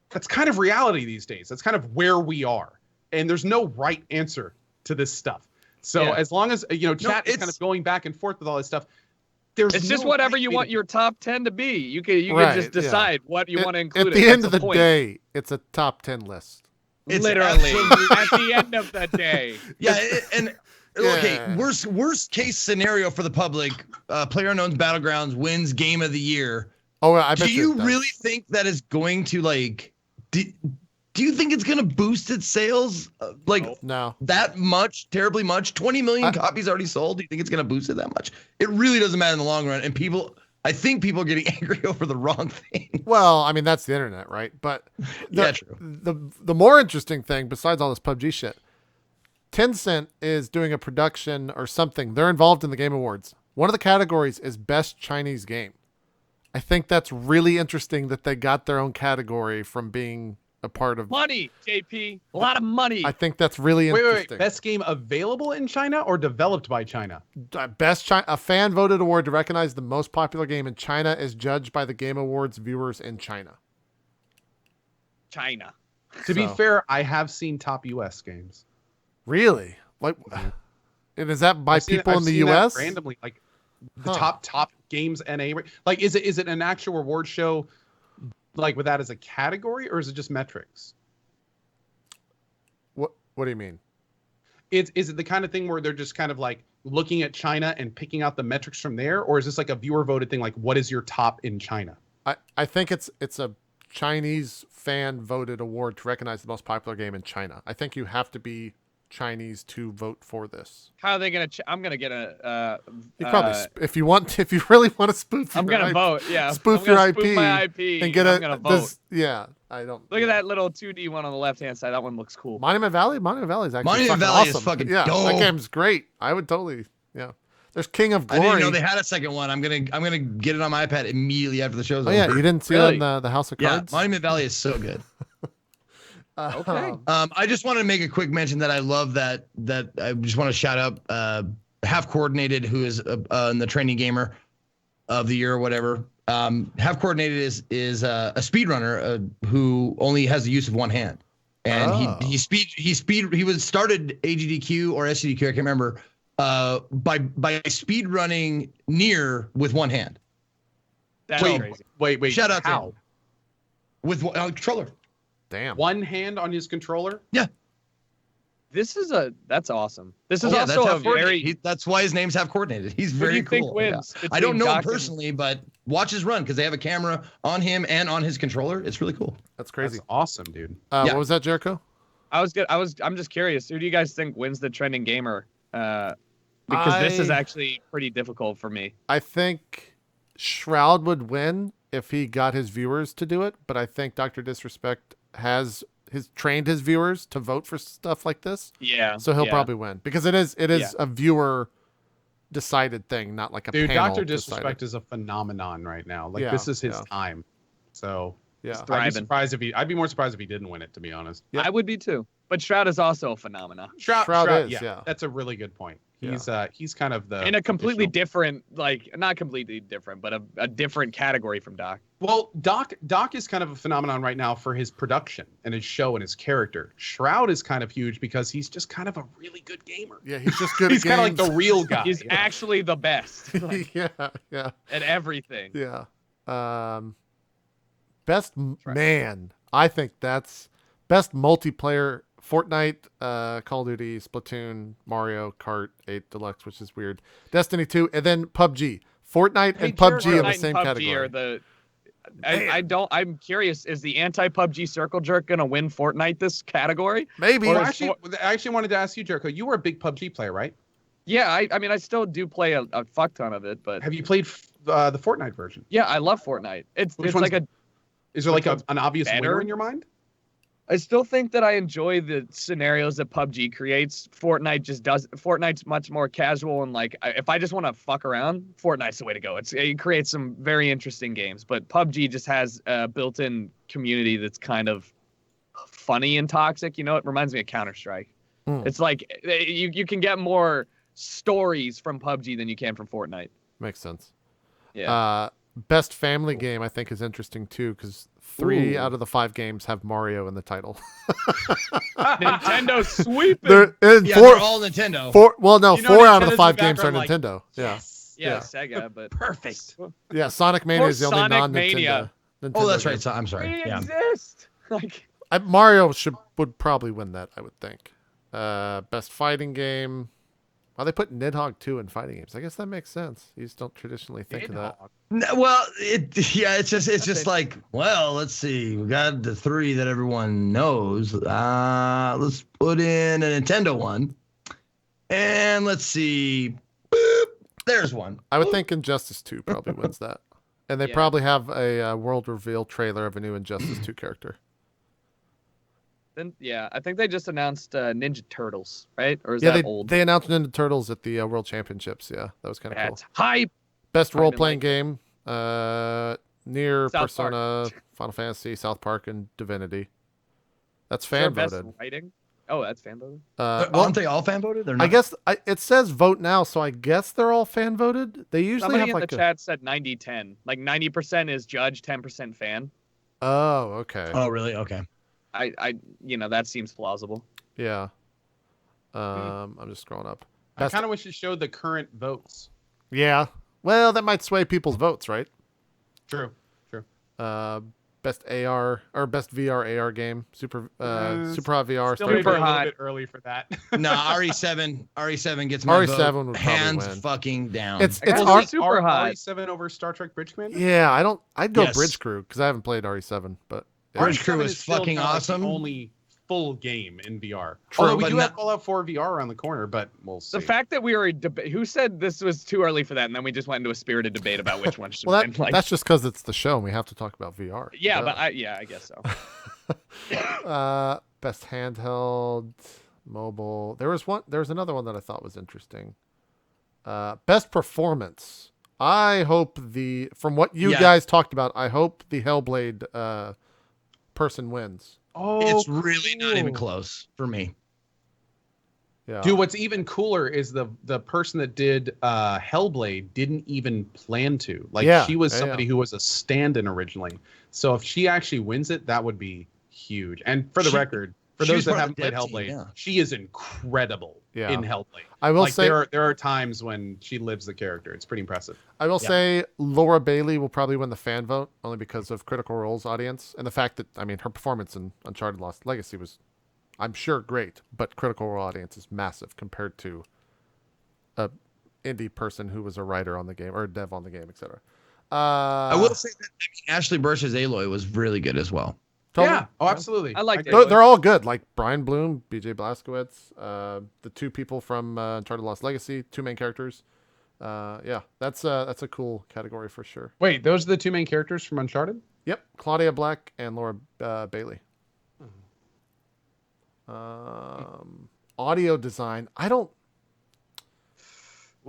B: that's kind of reality these days. That's kind of where we are. And there's no right answer to this stuff. So
C: Yeah.
B: as long as, chat is kind
D: it's-
B: of going back and forth with all this stuff, there's
C: It's just
B: no
C: whatever
B: right
C: you
B: way
C: want
B: to-
C: your top 10 to be. You can
A: Right,
C: just
A: yeah.
C: decide what you want to include.
A: at the
C: That's
A: end of the
C: point.
A: day, it's a top 10 list.
D: It's
C: Literally
D: absolutely-
C: at the end of the day.
D: Yeah, and okay,
A: Yeah.
D: worst case scenario for the public, PlayerUnknown's Battlegrounds wins Game of the Year.
A: Oh, I bet
D: Do you
A: it does.
D: really think that is going to like? Do you think it's going to boost its sales
A: No.
D: that much, terribly much? 20 million copies already sold. Do you think it's going to boost it that much? It really doesn't matter in the long run. And I think people are getting angry over the wrong thing.
A: Well, I mean, that's the internet, right? But
D: Yeah, true.
A: The more interesting thing, besides all this PUBG shit, Tencent is doing a production or something. They're involved in the Game Awards. One of the categories is Best Chinese Game. I think that's really interesting that they got their own category from being a part of.
C: Money, JP. A lot of money.
A: I think that's really
B: Wait,
A: interesting.
B: best game available in China or developed by China?
A: A fan voted award to recognize the most popular game in China is judged by the Game Awards viewers in China.
C: China.
B: To be
A: So-
B: fair, I have seen top US games.
A: Really? Like, and is that by
B: I've seen-
A: people
B: I've
A: in the
B: seen that
A: U.S.?
B: randomly, like the
A: Huh.
B: top games NA. Like, is it an actual award show, like with that as a category, or is it just metrics?
A: What do you mean?
B: Is it the kind of thing where they're just kind of like looking at China and picking out the metrics from there, or is this like a viewer voted thing? Like, what is your top in China?
A: I think it's a Chinese fan voted award to recognize the most popular game in China. I think you have to be Chinese to vote for this.
C: How are they gonna? I'm gonna get a.
A: You probably if you really want to spoof.
C: I'm
A: your
C: gonna
A: IP,
C: vote. Yeah.
A: spoof
C: I'm
A: your
C: gonna
A: IP,
C: spoof my IP
A: and get
C: I'm gonna vote.
A: Yeah, I don't.
C: Look at that little 2D one on the left hand side. That one looks cool.
A: Monument Valley. Monument Valley is actually
D: Monument
A: fucking
D: Valley is
A: awesome.
D: fucking
A: yeah.
D: dope.
A: That game's great. I would totally. Yeah. There's King of
D: I
A: Glory.
D: didn't know they had a second one. I'm gonna get it on my iPad immediately after the show's
A: Oh
D: over.
A: yeah, you didn't see
C: Really?
A: it on the House of
D: Yeah,
A: Cards.
D: Monument Valley is so good.
C: Okay.
D: I just wanted to make a quick mention that I love that I just want to shout out Half Coordinated, who is in the Training Gamer of the Year or whatever. Half Coordinated is a speedrunner who only has the use of one hand, and
A: Oh.
D: he was started AGDQ or SGDQ, I can't remember, by speed running near with one hand.
C: That's crazy.
B: Wait.
D: Shout out to
B: How?
D: him. With one controller.
A: Damn.
B: One hand on his controller?
D: Yeah.
C: That's awesome. This is
D: Yeah,
C: also
D: how
C: a very.
D: that's why his name's half coordinated. He's
C: Who do
D: very
C: you think
D: cool.
C: wins
D: I don't
C: between
D: know him
C: Doc and-
D: personally, but watch his run because they have a camera on him and on his controller. It's really cool.
A: That's crazy.
B: That's awesome, dude.
D: Yeah.
A: What was that, Jericho?
C: I'm just curious. Who do you guys think wins the trending gamer? Because this is actually pretty difficult for me.
A: I think Shroud would win if he got his viewers to do it, but I think Dr. Disrespect has trained his viewers to vote for stuff like this.
C: Yeah.
A: So he'll probably win because it is a viewer decided thing, not like a
B: Dude,
A: panel
B: Dr. Disrespect
A: decided.
B: is a phenomenon right now. Like
A: Yeah,
B: this is his
A: yeah.
B: time. So
A: Yeah.
B: I'd be more surprised if he didn't win it, to be honest.
A: Yeah.
C: I would be too. But Shroud is also a phenomenon.
A: Shroud is, yeah.
B: That's a really good point. He's kind of the
C: In a completely
B: traditional-
C: different, like not completely different, but a different category from Doc.
B: Well, Doc is kind of a phenomenon right now for his production and his show and his character. Shroud is kind of huge because he's just kind of a really good gamer.
A: Yeah, he's just good
B: He's
A: at
B: kind of like
A: games.
B: the real guy.
C: He's actually the best like,
A: yeah.
C: at everything.
A: Yeah. Man, I think that's best multiplayer Fortnite, Call of Duty, Splatoon, Mario Kart 8 Deluxe, which is weird. Destiny 2, and then PUBG. Fortnite and PUBG in the
C: Fortnite
A: same
C: and PUBG
A: category.
C: Are the, I'm curious, is the anti-PUBG circle jerk going to win Fortnite this category?
A: Maybe.
B: Well,
C: Or is
B: I actually wanted to ask you, Jericho. You were a big PUBG player, right?
C: Yeah, I mean, I still do play a fuck ton of it, but
B: Have you played the Fortnite version?
C: yeah, I love Fortnite. It's
B: Which
C: like
B: one's- Is there like an obvious
C: better?
B: winner in your mind?
C: I still think that I enjoy the scenarios that PUBG creates. Fortnite's much more casual and like if I just want to fuck around, Fortnite's the way to go. It creates some very interesting games, but PUBG just has a built-in community that's kind of funny and toxic. You know, it reminds me of Counter-Strike. It's like you can get more stories from PUBG than you can from Fortnite.
A: Makes sense.
C: Yeah.
A: Best family game I think is interesting too because 3 out of the 5 games have Mario in the title.
C: Nintendo sweeping.
A: They're
D: all Nintendo.
A: 4 out of the
B: Nintendo's
A: 5
B: in the
A: games are
B: background like,
A: Nintendo. Yeah.
C: Yeah, Sega, but
B: Perfect.
A: Yeah, Sonic Mania is the only
C: Sonic
A: non-Nintendo.
C: Mania.
D: Oh, that's
A: game.
D: right. So, I'm sorry.
C: they
D: Yeah.
C: exist. Like
A: Mario would probably win that, I would think. Best fighting game. Well, they put Nidhogg 2 in fighting games. I guess that makes sense. You just don't traditionally think of that.
D: Well, it's just like, well, let's see. We got the 3 that everyone knows. Let's put in a Nintendo one. And let's see. Boop, there's one.
A: I would think Injustice 2 probably wins that. And they probably have a world reveal trailer of a new Injustice 2 character.
C: Then I think they just announced Ninja Turtles, right? Or is that old?
A: They announced Ninja Turtles at the World Championships. Yeah, that was kind of cool.
C: That's hype.
A: Best
C: I've
A: role
C: been
A: playing
C: liking
A: game. Near
C: South
A: Persona,
C: Park.
A: Final Fantasy, South Park, and Divinity. That's fan
C: Best
A: voted.
C: writing. Oh, that's fan voted.
D: Aren't they all fan voted? They're not.
A: I guess it says vote now, so I guess they're all fan voted. They usually
C: Somebody
A: have
C: in
A: like
C: the chat said 90-10. Like 90% is judge, 10% fan.
A: Oh, okay.
D: Oh, really? Okay.
C: I that seems plausible.
A: Yeah. I'm just scrolling up.
B: I kind of wish it showed the current votes.
A: Yeah. Well, that might sway people's votes, right?
B: True.
A: Best AR or best VR AR game. Super Hot VR.
C: still
A: Star
C: super
B: Maybe
A: Trek.
B: a
C: hot.
B: little bit early for that.
D: No, RE7 gets my
A: RE7
D: vote.
A: would probably
D: Hands
A: win.
D: fucking down.
A: It's
C: We'll
A: R-
C: see super hot.
B: RE7 over Star Trek Bridge Commander?
A: Yeah, I'd go
D: Yes.
A: Bridge Crew because I haven't played RE7, but yeah.
D: Bridge Crew
B: RE7
D: is
B: still
D: fucking
B: not, like,
D: awesome.
B: the only full game in VR.
A: True,
B: Although we
D: but
B: do
D: not-
B: have Fallout 4 VR around the corner, but we'll see.
C: The fact that we were who said this was too early for that, and then we just went into a spirited debate about which one should
A: Well,
C: win. Like,
A: that's just because it's the show and we have to talk about VR.
C: yeah,
A: Duh.
C: but I guess so.
A: Best handheld, mobile. There was another one that I thought was interesting. Best performance. I hope from what you guys talked about, I hope the Hellblade person wins.
B: Oh,
D: It's really not even
B: cool.
D: close for me.
A: Yeah.
B: Dude, what's even cooler is the person that did Hellblade didn't even plan to. Like,
A: Yeah,
B: she was
A: yeah,
B: somebody
A: yeah.
B: who was a stand-in originally. So if she actually wins it, that would be huge. And for the record, For
D: She was
B: those that
D: part of
B: haven't
D: the
B: played
D: dev team,
B: Hellblade,
D: yeah.
B: she is incredible
A: Yeah.
B: in Hellblade.
A: I will
B: Like
A: say
B: there are times when she lives the character. It's pretty impressive.
A: I will
D: Yeah.
A: say Laura Bailey will probably win the fan vote only because of Critical Role's audience and the fact that her performance in Uncharted Lost Legacy was, I'm sure, great, but Critical Role audience is massive compared to a indie person who was a writer on the game or a dev on the game, etc.
D: I will say that Ashley Burch's Aloy was really good as well.
A: Totally.
B: Yeah. Oh, absolutely.
C: I liked it.
A: They're all good. Like Brian Bloom, BJ Blazkowicz, the two people from Uncharted Lost Legacy, two main characters. Yeah, that's a cool category for sure.
B: Wait, those are the two main characters from Uncharted?
A: Yep, Claudia Black and Laura Bailey. Audio design. I don't.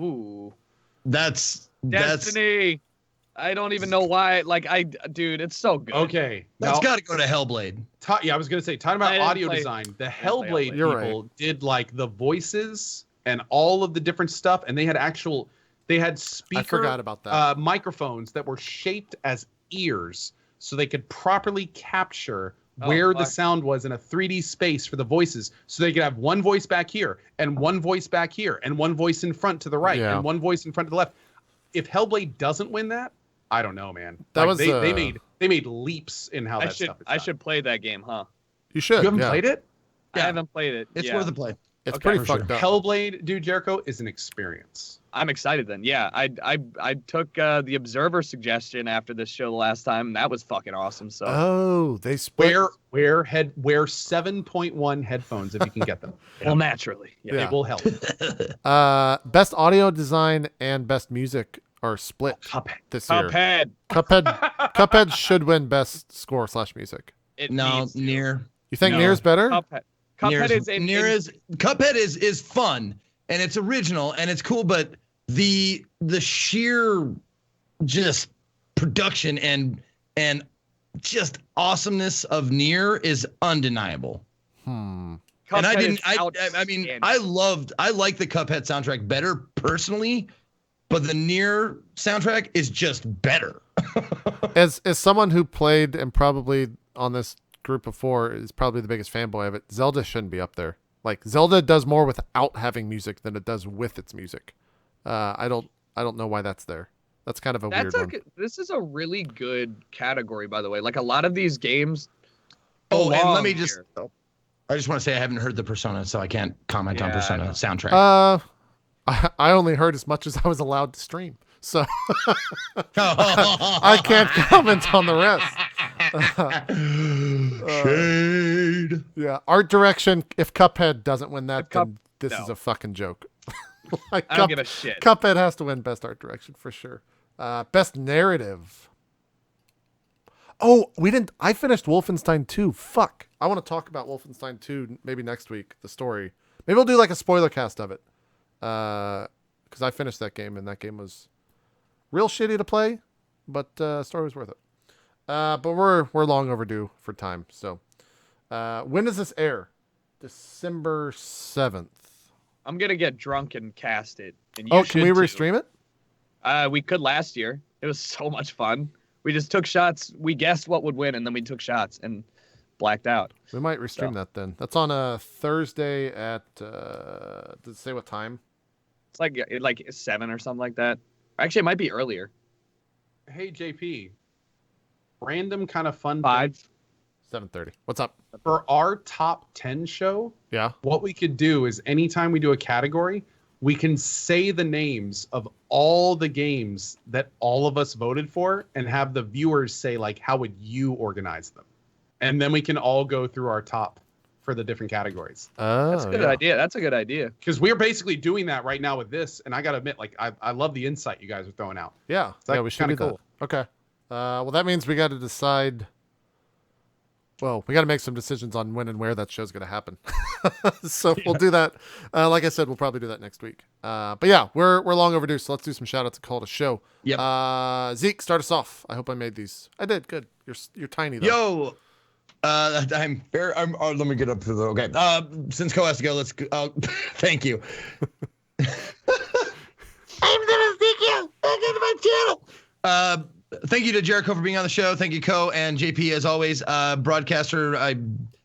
C: Ooh.
D: That's
C: Destiny. I don't even know why. Dude, it's so good.
B: Okay.
D: that's
B: Now,
D: got to go to Hellblade.
B: yeah, I was gonna say, talking
C: I
B: about
C: didn't
B: audio
C: play-
B: design, the
C: didn't play
B: Hellblade
C: Hellblade.
A: You're
B: people did like the voices and all of the different stuff, and they had
A: I forgot about that.
B: microphones that were shaped as ears, so they could properly capture
C: Oh,
B: where the
C: fuck.
B: sound was in a 3D space for the voices, so they could have one voice back here and one voice back here and one voice in front to the right
A: Yeah.
B: and one voice in front to the left. If Hellblade doesn't win that, I don't know, man.
A: That
B: Like,
A: was,
B: they made leaps in how
C: I
B: that
C: should
B: stuff is
C: I
B: done.
C: should play that game, huh?
A: You should.
B: You haven't
A: yeah.
B: played it?
C: I
D: Yeah.
C: haven't played it.
D: It's
C: yeah.
D: worth a play.
A: It's
C: Okay.
A: pretty
D: For sure.
A: fucked up.
B: Hellblade, dude, Jericho is an experience.
C: I'm excited then. Yeah, I took the Observer suggestion after this show the last time. And that was fucking awesome. So
A: Oh, they split.
B: Wear 7.1 headphones if you can get them.
C: well, naturally. Yeah.
A: Yeah.
B: It will help.
A: Best audio design and best music are split
B: Cuphead.
A: this year.
C: Cuphead.
A: Cuphead should win best score / music.
C: It
D: No,
C: needs to.
D: near.
A: You think
B: No.
A: Nier's better?
C: Cuphead. Cuphead is
D: Cuphead is fun and it's original and it's cool, but the sheer just production and just awesomeness of Nier is undeniable.
A: Hmm.
D: And I
C: Cuphead
D: didn't.
C: is
D: I
C: outstanding.
D: mean, I like the Cuphead soundtrack better personally, but the Nier soundtrack is just better.
A: As someone who played and probably on this group before is probably the biggest fanboy of it, Zelda shouldn't be up there. Like Zelda does more without having music than it does with its music. I don't know why that's there. That's kind of a weird one.
C: This is a really good category, by the way. Like a lot of these games.
D: Oh, and let
C: belong
D: me just.
C: here.
D: I just want to say I haven't heard the Persona, so I can't comment on
C: Yeah,
D: Persona
C: I know.
D: soundtrack.
A: I only heard as much as I was allowed to stream, so I can't comment on the rest.
D: Shade.
A: Yeah, art direction. If Cuphead doesn't win that,
C: If
A: then this is
C: no.
A: a fucking joke. Like,
C: I don't give a shit.
A: Cuphead has to win best art direction for sure. Best narrative. Oh, we didn't. I finished Wolfenstein 2. Fuck. I want to talk about Wolfenstein 2 maybe next week. The story. Maybe we'll do like a spoiler cast of it. Because I finished that game and that game was real shitty to play, but story was worth it. But we're long overdue for time. So, when does this air? December 7th.
C: I'm gonna get drunk and cast it. And you
A: Oh, can we
C: should too.
A: restream it?
C: We could last year. It was so much fun. We just took shots. We guessed what would win, and then we took shots and blacked out.
A: We might restream that then. That's on a Thursday at. Does it say what time?
C: It's like 7 or something like that. Actually, it might be earlier.
B: Hey, JP. Random kind of fun thing.
C: 5.
A: 7:30. What's up?
B: For our top 10 show,
A: Yeah.
B: what we could do is anytime we do a category, we can say the names of all the games that all of us voted for and have the viewers say, like, how would you organize them? And then we can all go through our top for the different categories.
A: Oh,
C: That's a good
A: yeah.
C: idea. That's a good idea.
B: Because we're basically doing that right now with this. And I got to admit, like, I love the insight you guys are throwing out.
A: Yeah.
B: like
A: Yeah, we should do
B: kinda
A: that. Okay. Well, that means we got to decide. Well, we got to make some decisions on when and where that show's going to happen. So we'll do that. Like I said, we'll probably do that next week. But yeah, we're long overdue. So let's do some shout outs and call it a show.
D: Yep.
A: Zeke, start us off. I hope I made these. I did. Good. You're tiny though.
D: Yo, I'm fair. Let me get up to the. Okay. Since Co has to go, let's go. Thank you. I'm gonna thank you. Welcome to my channel. Thank you to Jericho for being on the show. Thank you, Co and JP, as always. Broadcaster,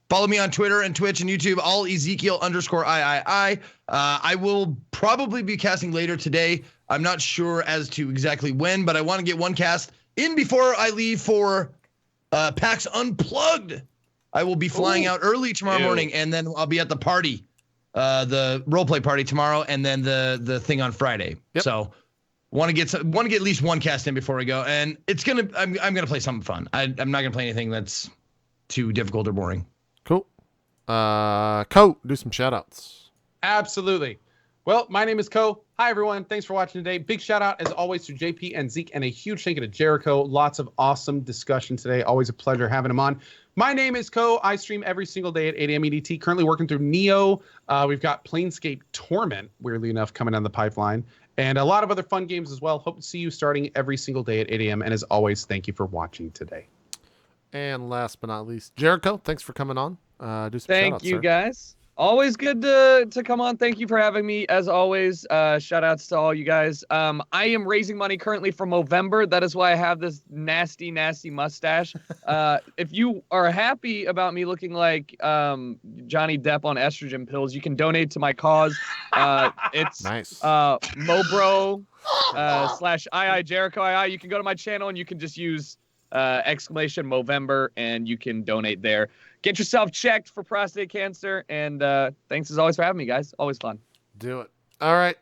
D: Follow me on Twitter and Twitch and YouTube, all Ezekiel_III. I will probably be casting later today. I'm not sure as to exactly when, but I want to get one cast in before I leave for PAX Unplugged. I will be flying out early tomorrow morning, and then I'll be at the party, the roleplay party tomorrow, and then the thing on Friday.
A: Yep.
D: So want to get at least one cast in before I go, and I'm gonna play something fun. I'm not gonna play anything that's too difficult or boring.
A: Cool. Co, do some shout outs.
B: Absolutely. Well, my name is Co. Hi, everyone. Thanks for watching today. Big shout out, as always, to JP and Zeke, and a huge thank you to Jericho. Lots of awesome discussion today. Always a pleasure having him on. My name is Co. I stream every single day at 8 a.m. EDT. Currently working through Neo. We've got Planescape Torment, weirdly enough, coming down the pipeline, and a lot of other fun games as well. Hope to see you starting every single day at 8 a.m. And as always, thank you for watching today.
A: And last but not least, Jericho, thanks for coming on. Do some
C: Thank
A: shout-outs,
C: you,
A: sir.
C: guys. Always good to come on. Thank you for having me, as always. Shout outs to all you guys. I am raising money currently for Movember. That is why I have this nasty mustache. If you are happy about me looking like Johnny Depp on estrogen pills, you can donate to my cause. It's
A: Nice.
C: Mobro /II Jericho II. You can go to my channel and you can just use exclamation Movember and you can donate there. Get yourself checked for prostate cancer, and thanks as always for having me, guys. Always fun.
A: Do it. All right.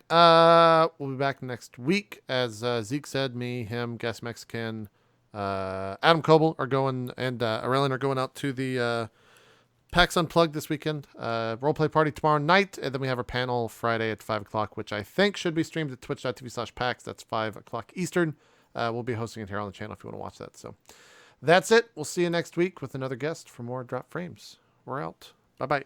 A: We'll be back next week. As Zeke said, me, him, Guess Mexican, Adam Coble are going, and Aurelian are going out to the PAX Unplugged this weekend. Roleplay party tomorrow night, and then we have our panel Friday at 5 o'clock, which I think should be streamed at twitch.tv/PAX. That's 5 o'clock Eastern. We'll be hosting it here on the channel if you want to watch that. So that's it. We'll see you next week with another guest for more Drop Frames. We're out. Bye-bye.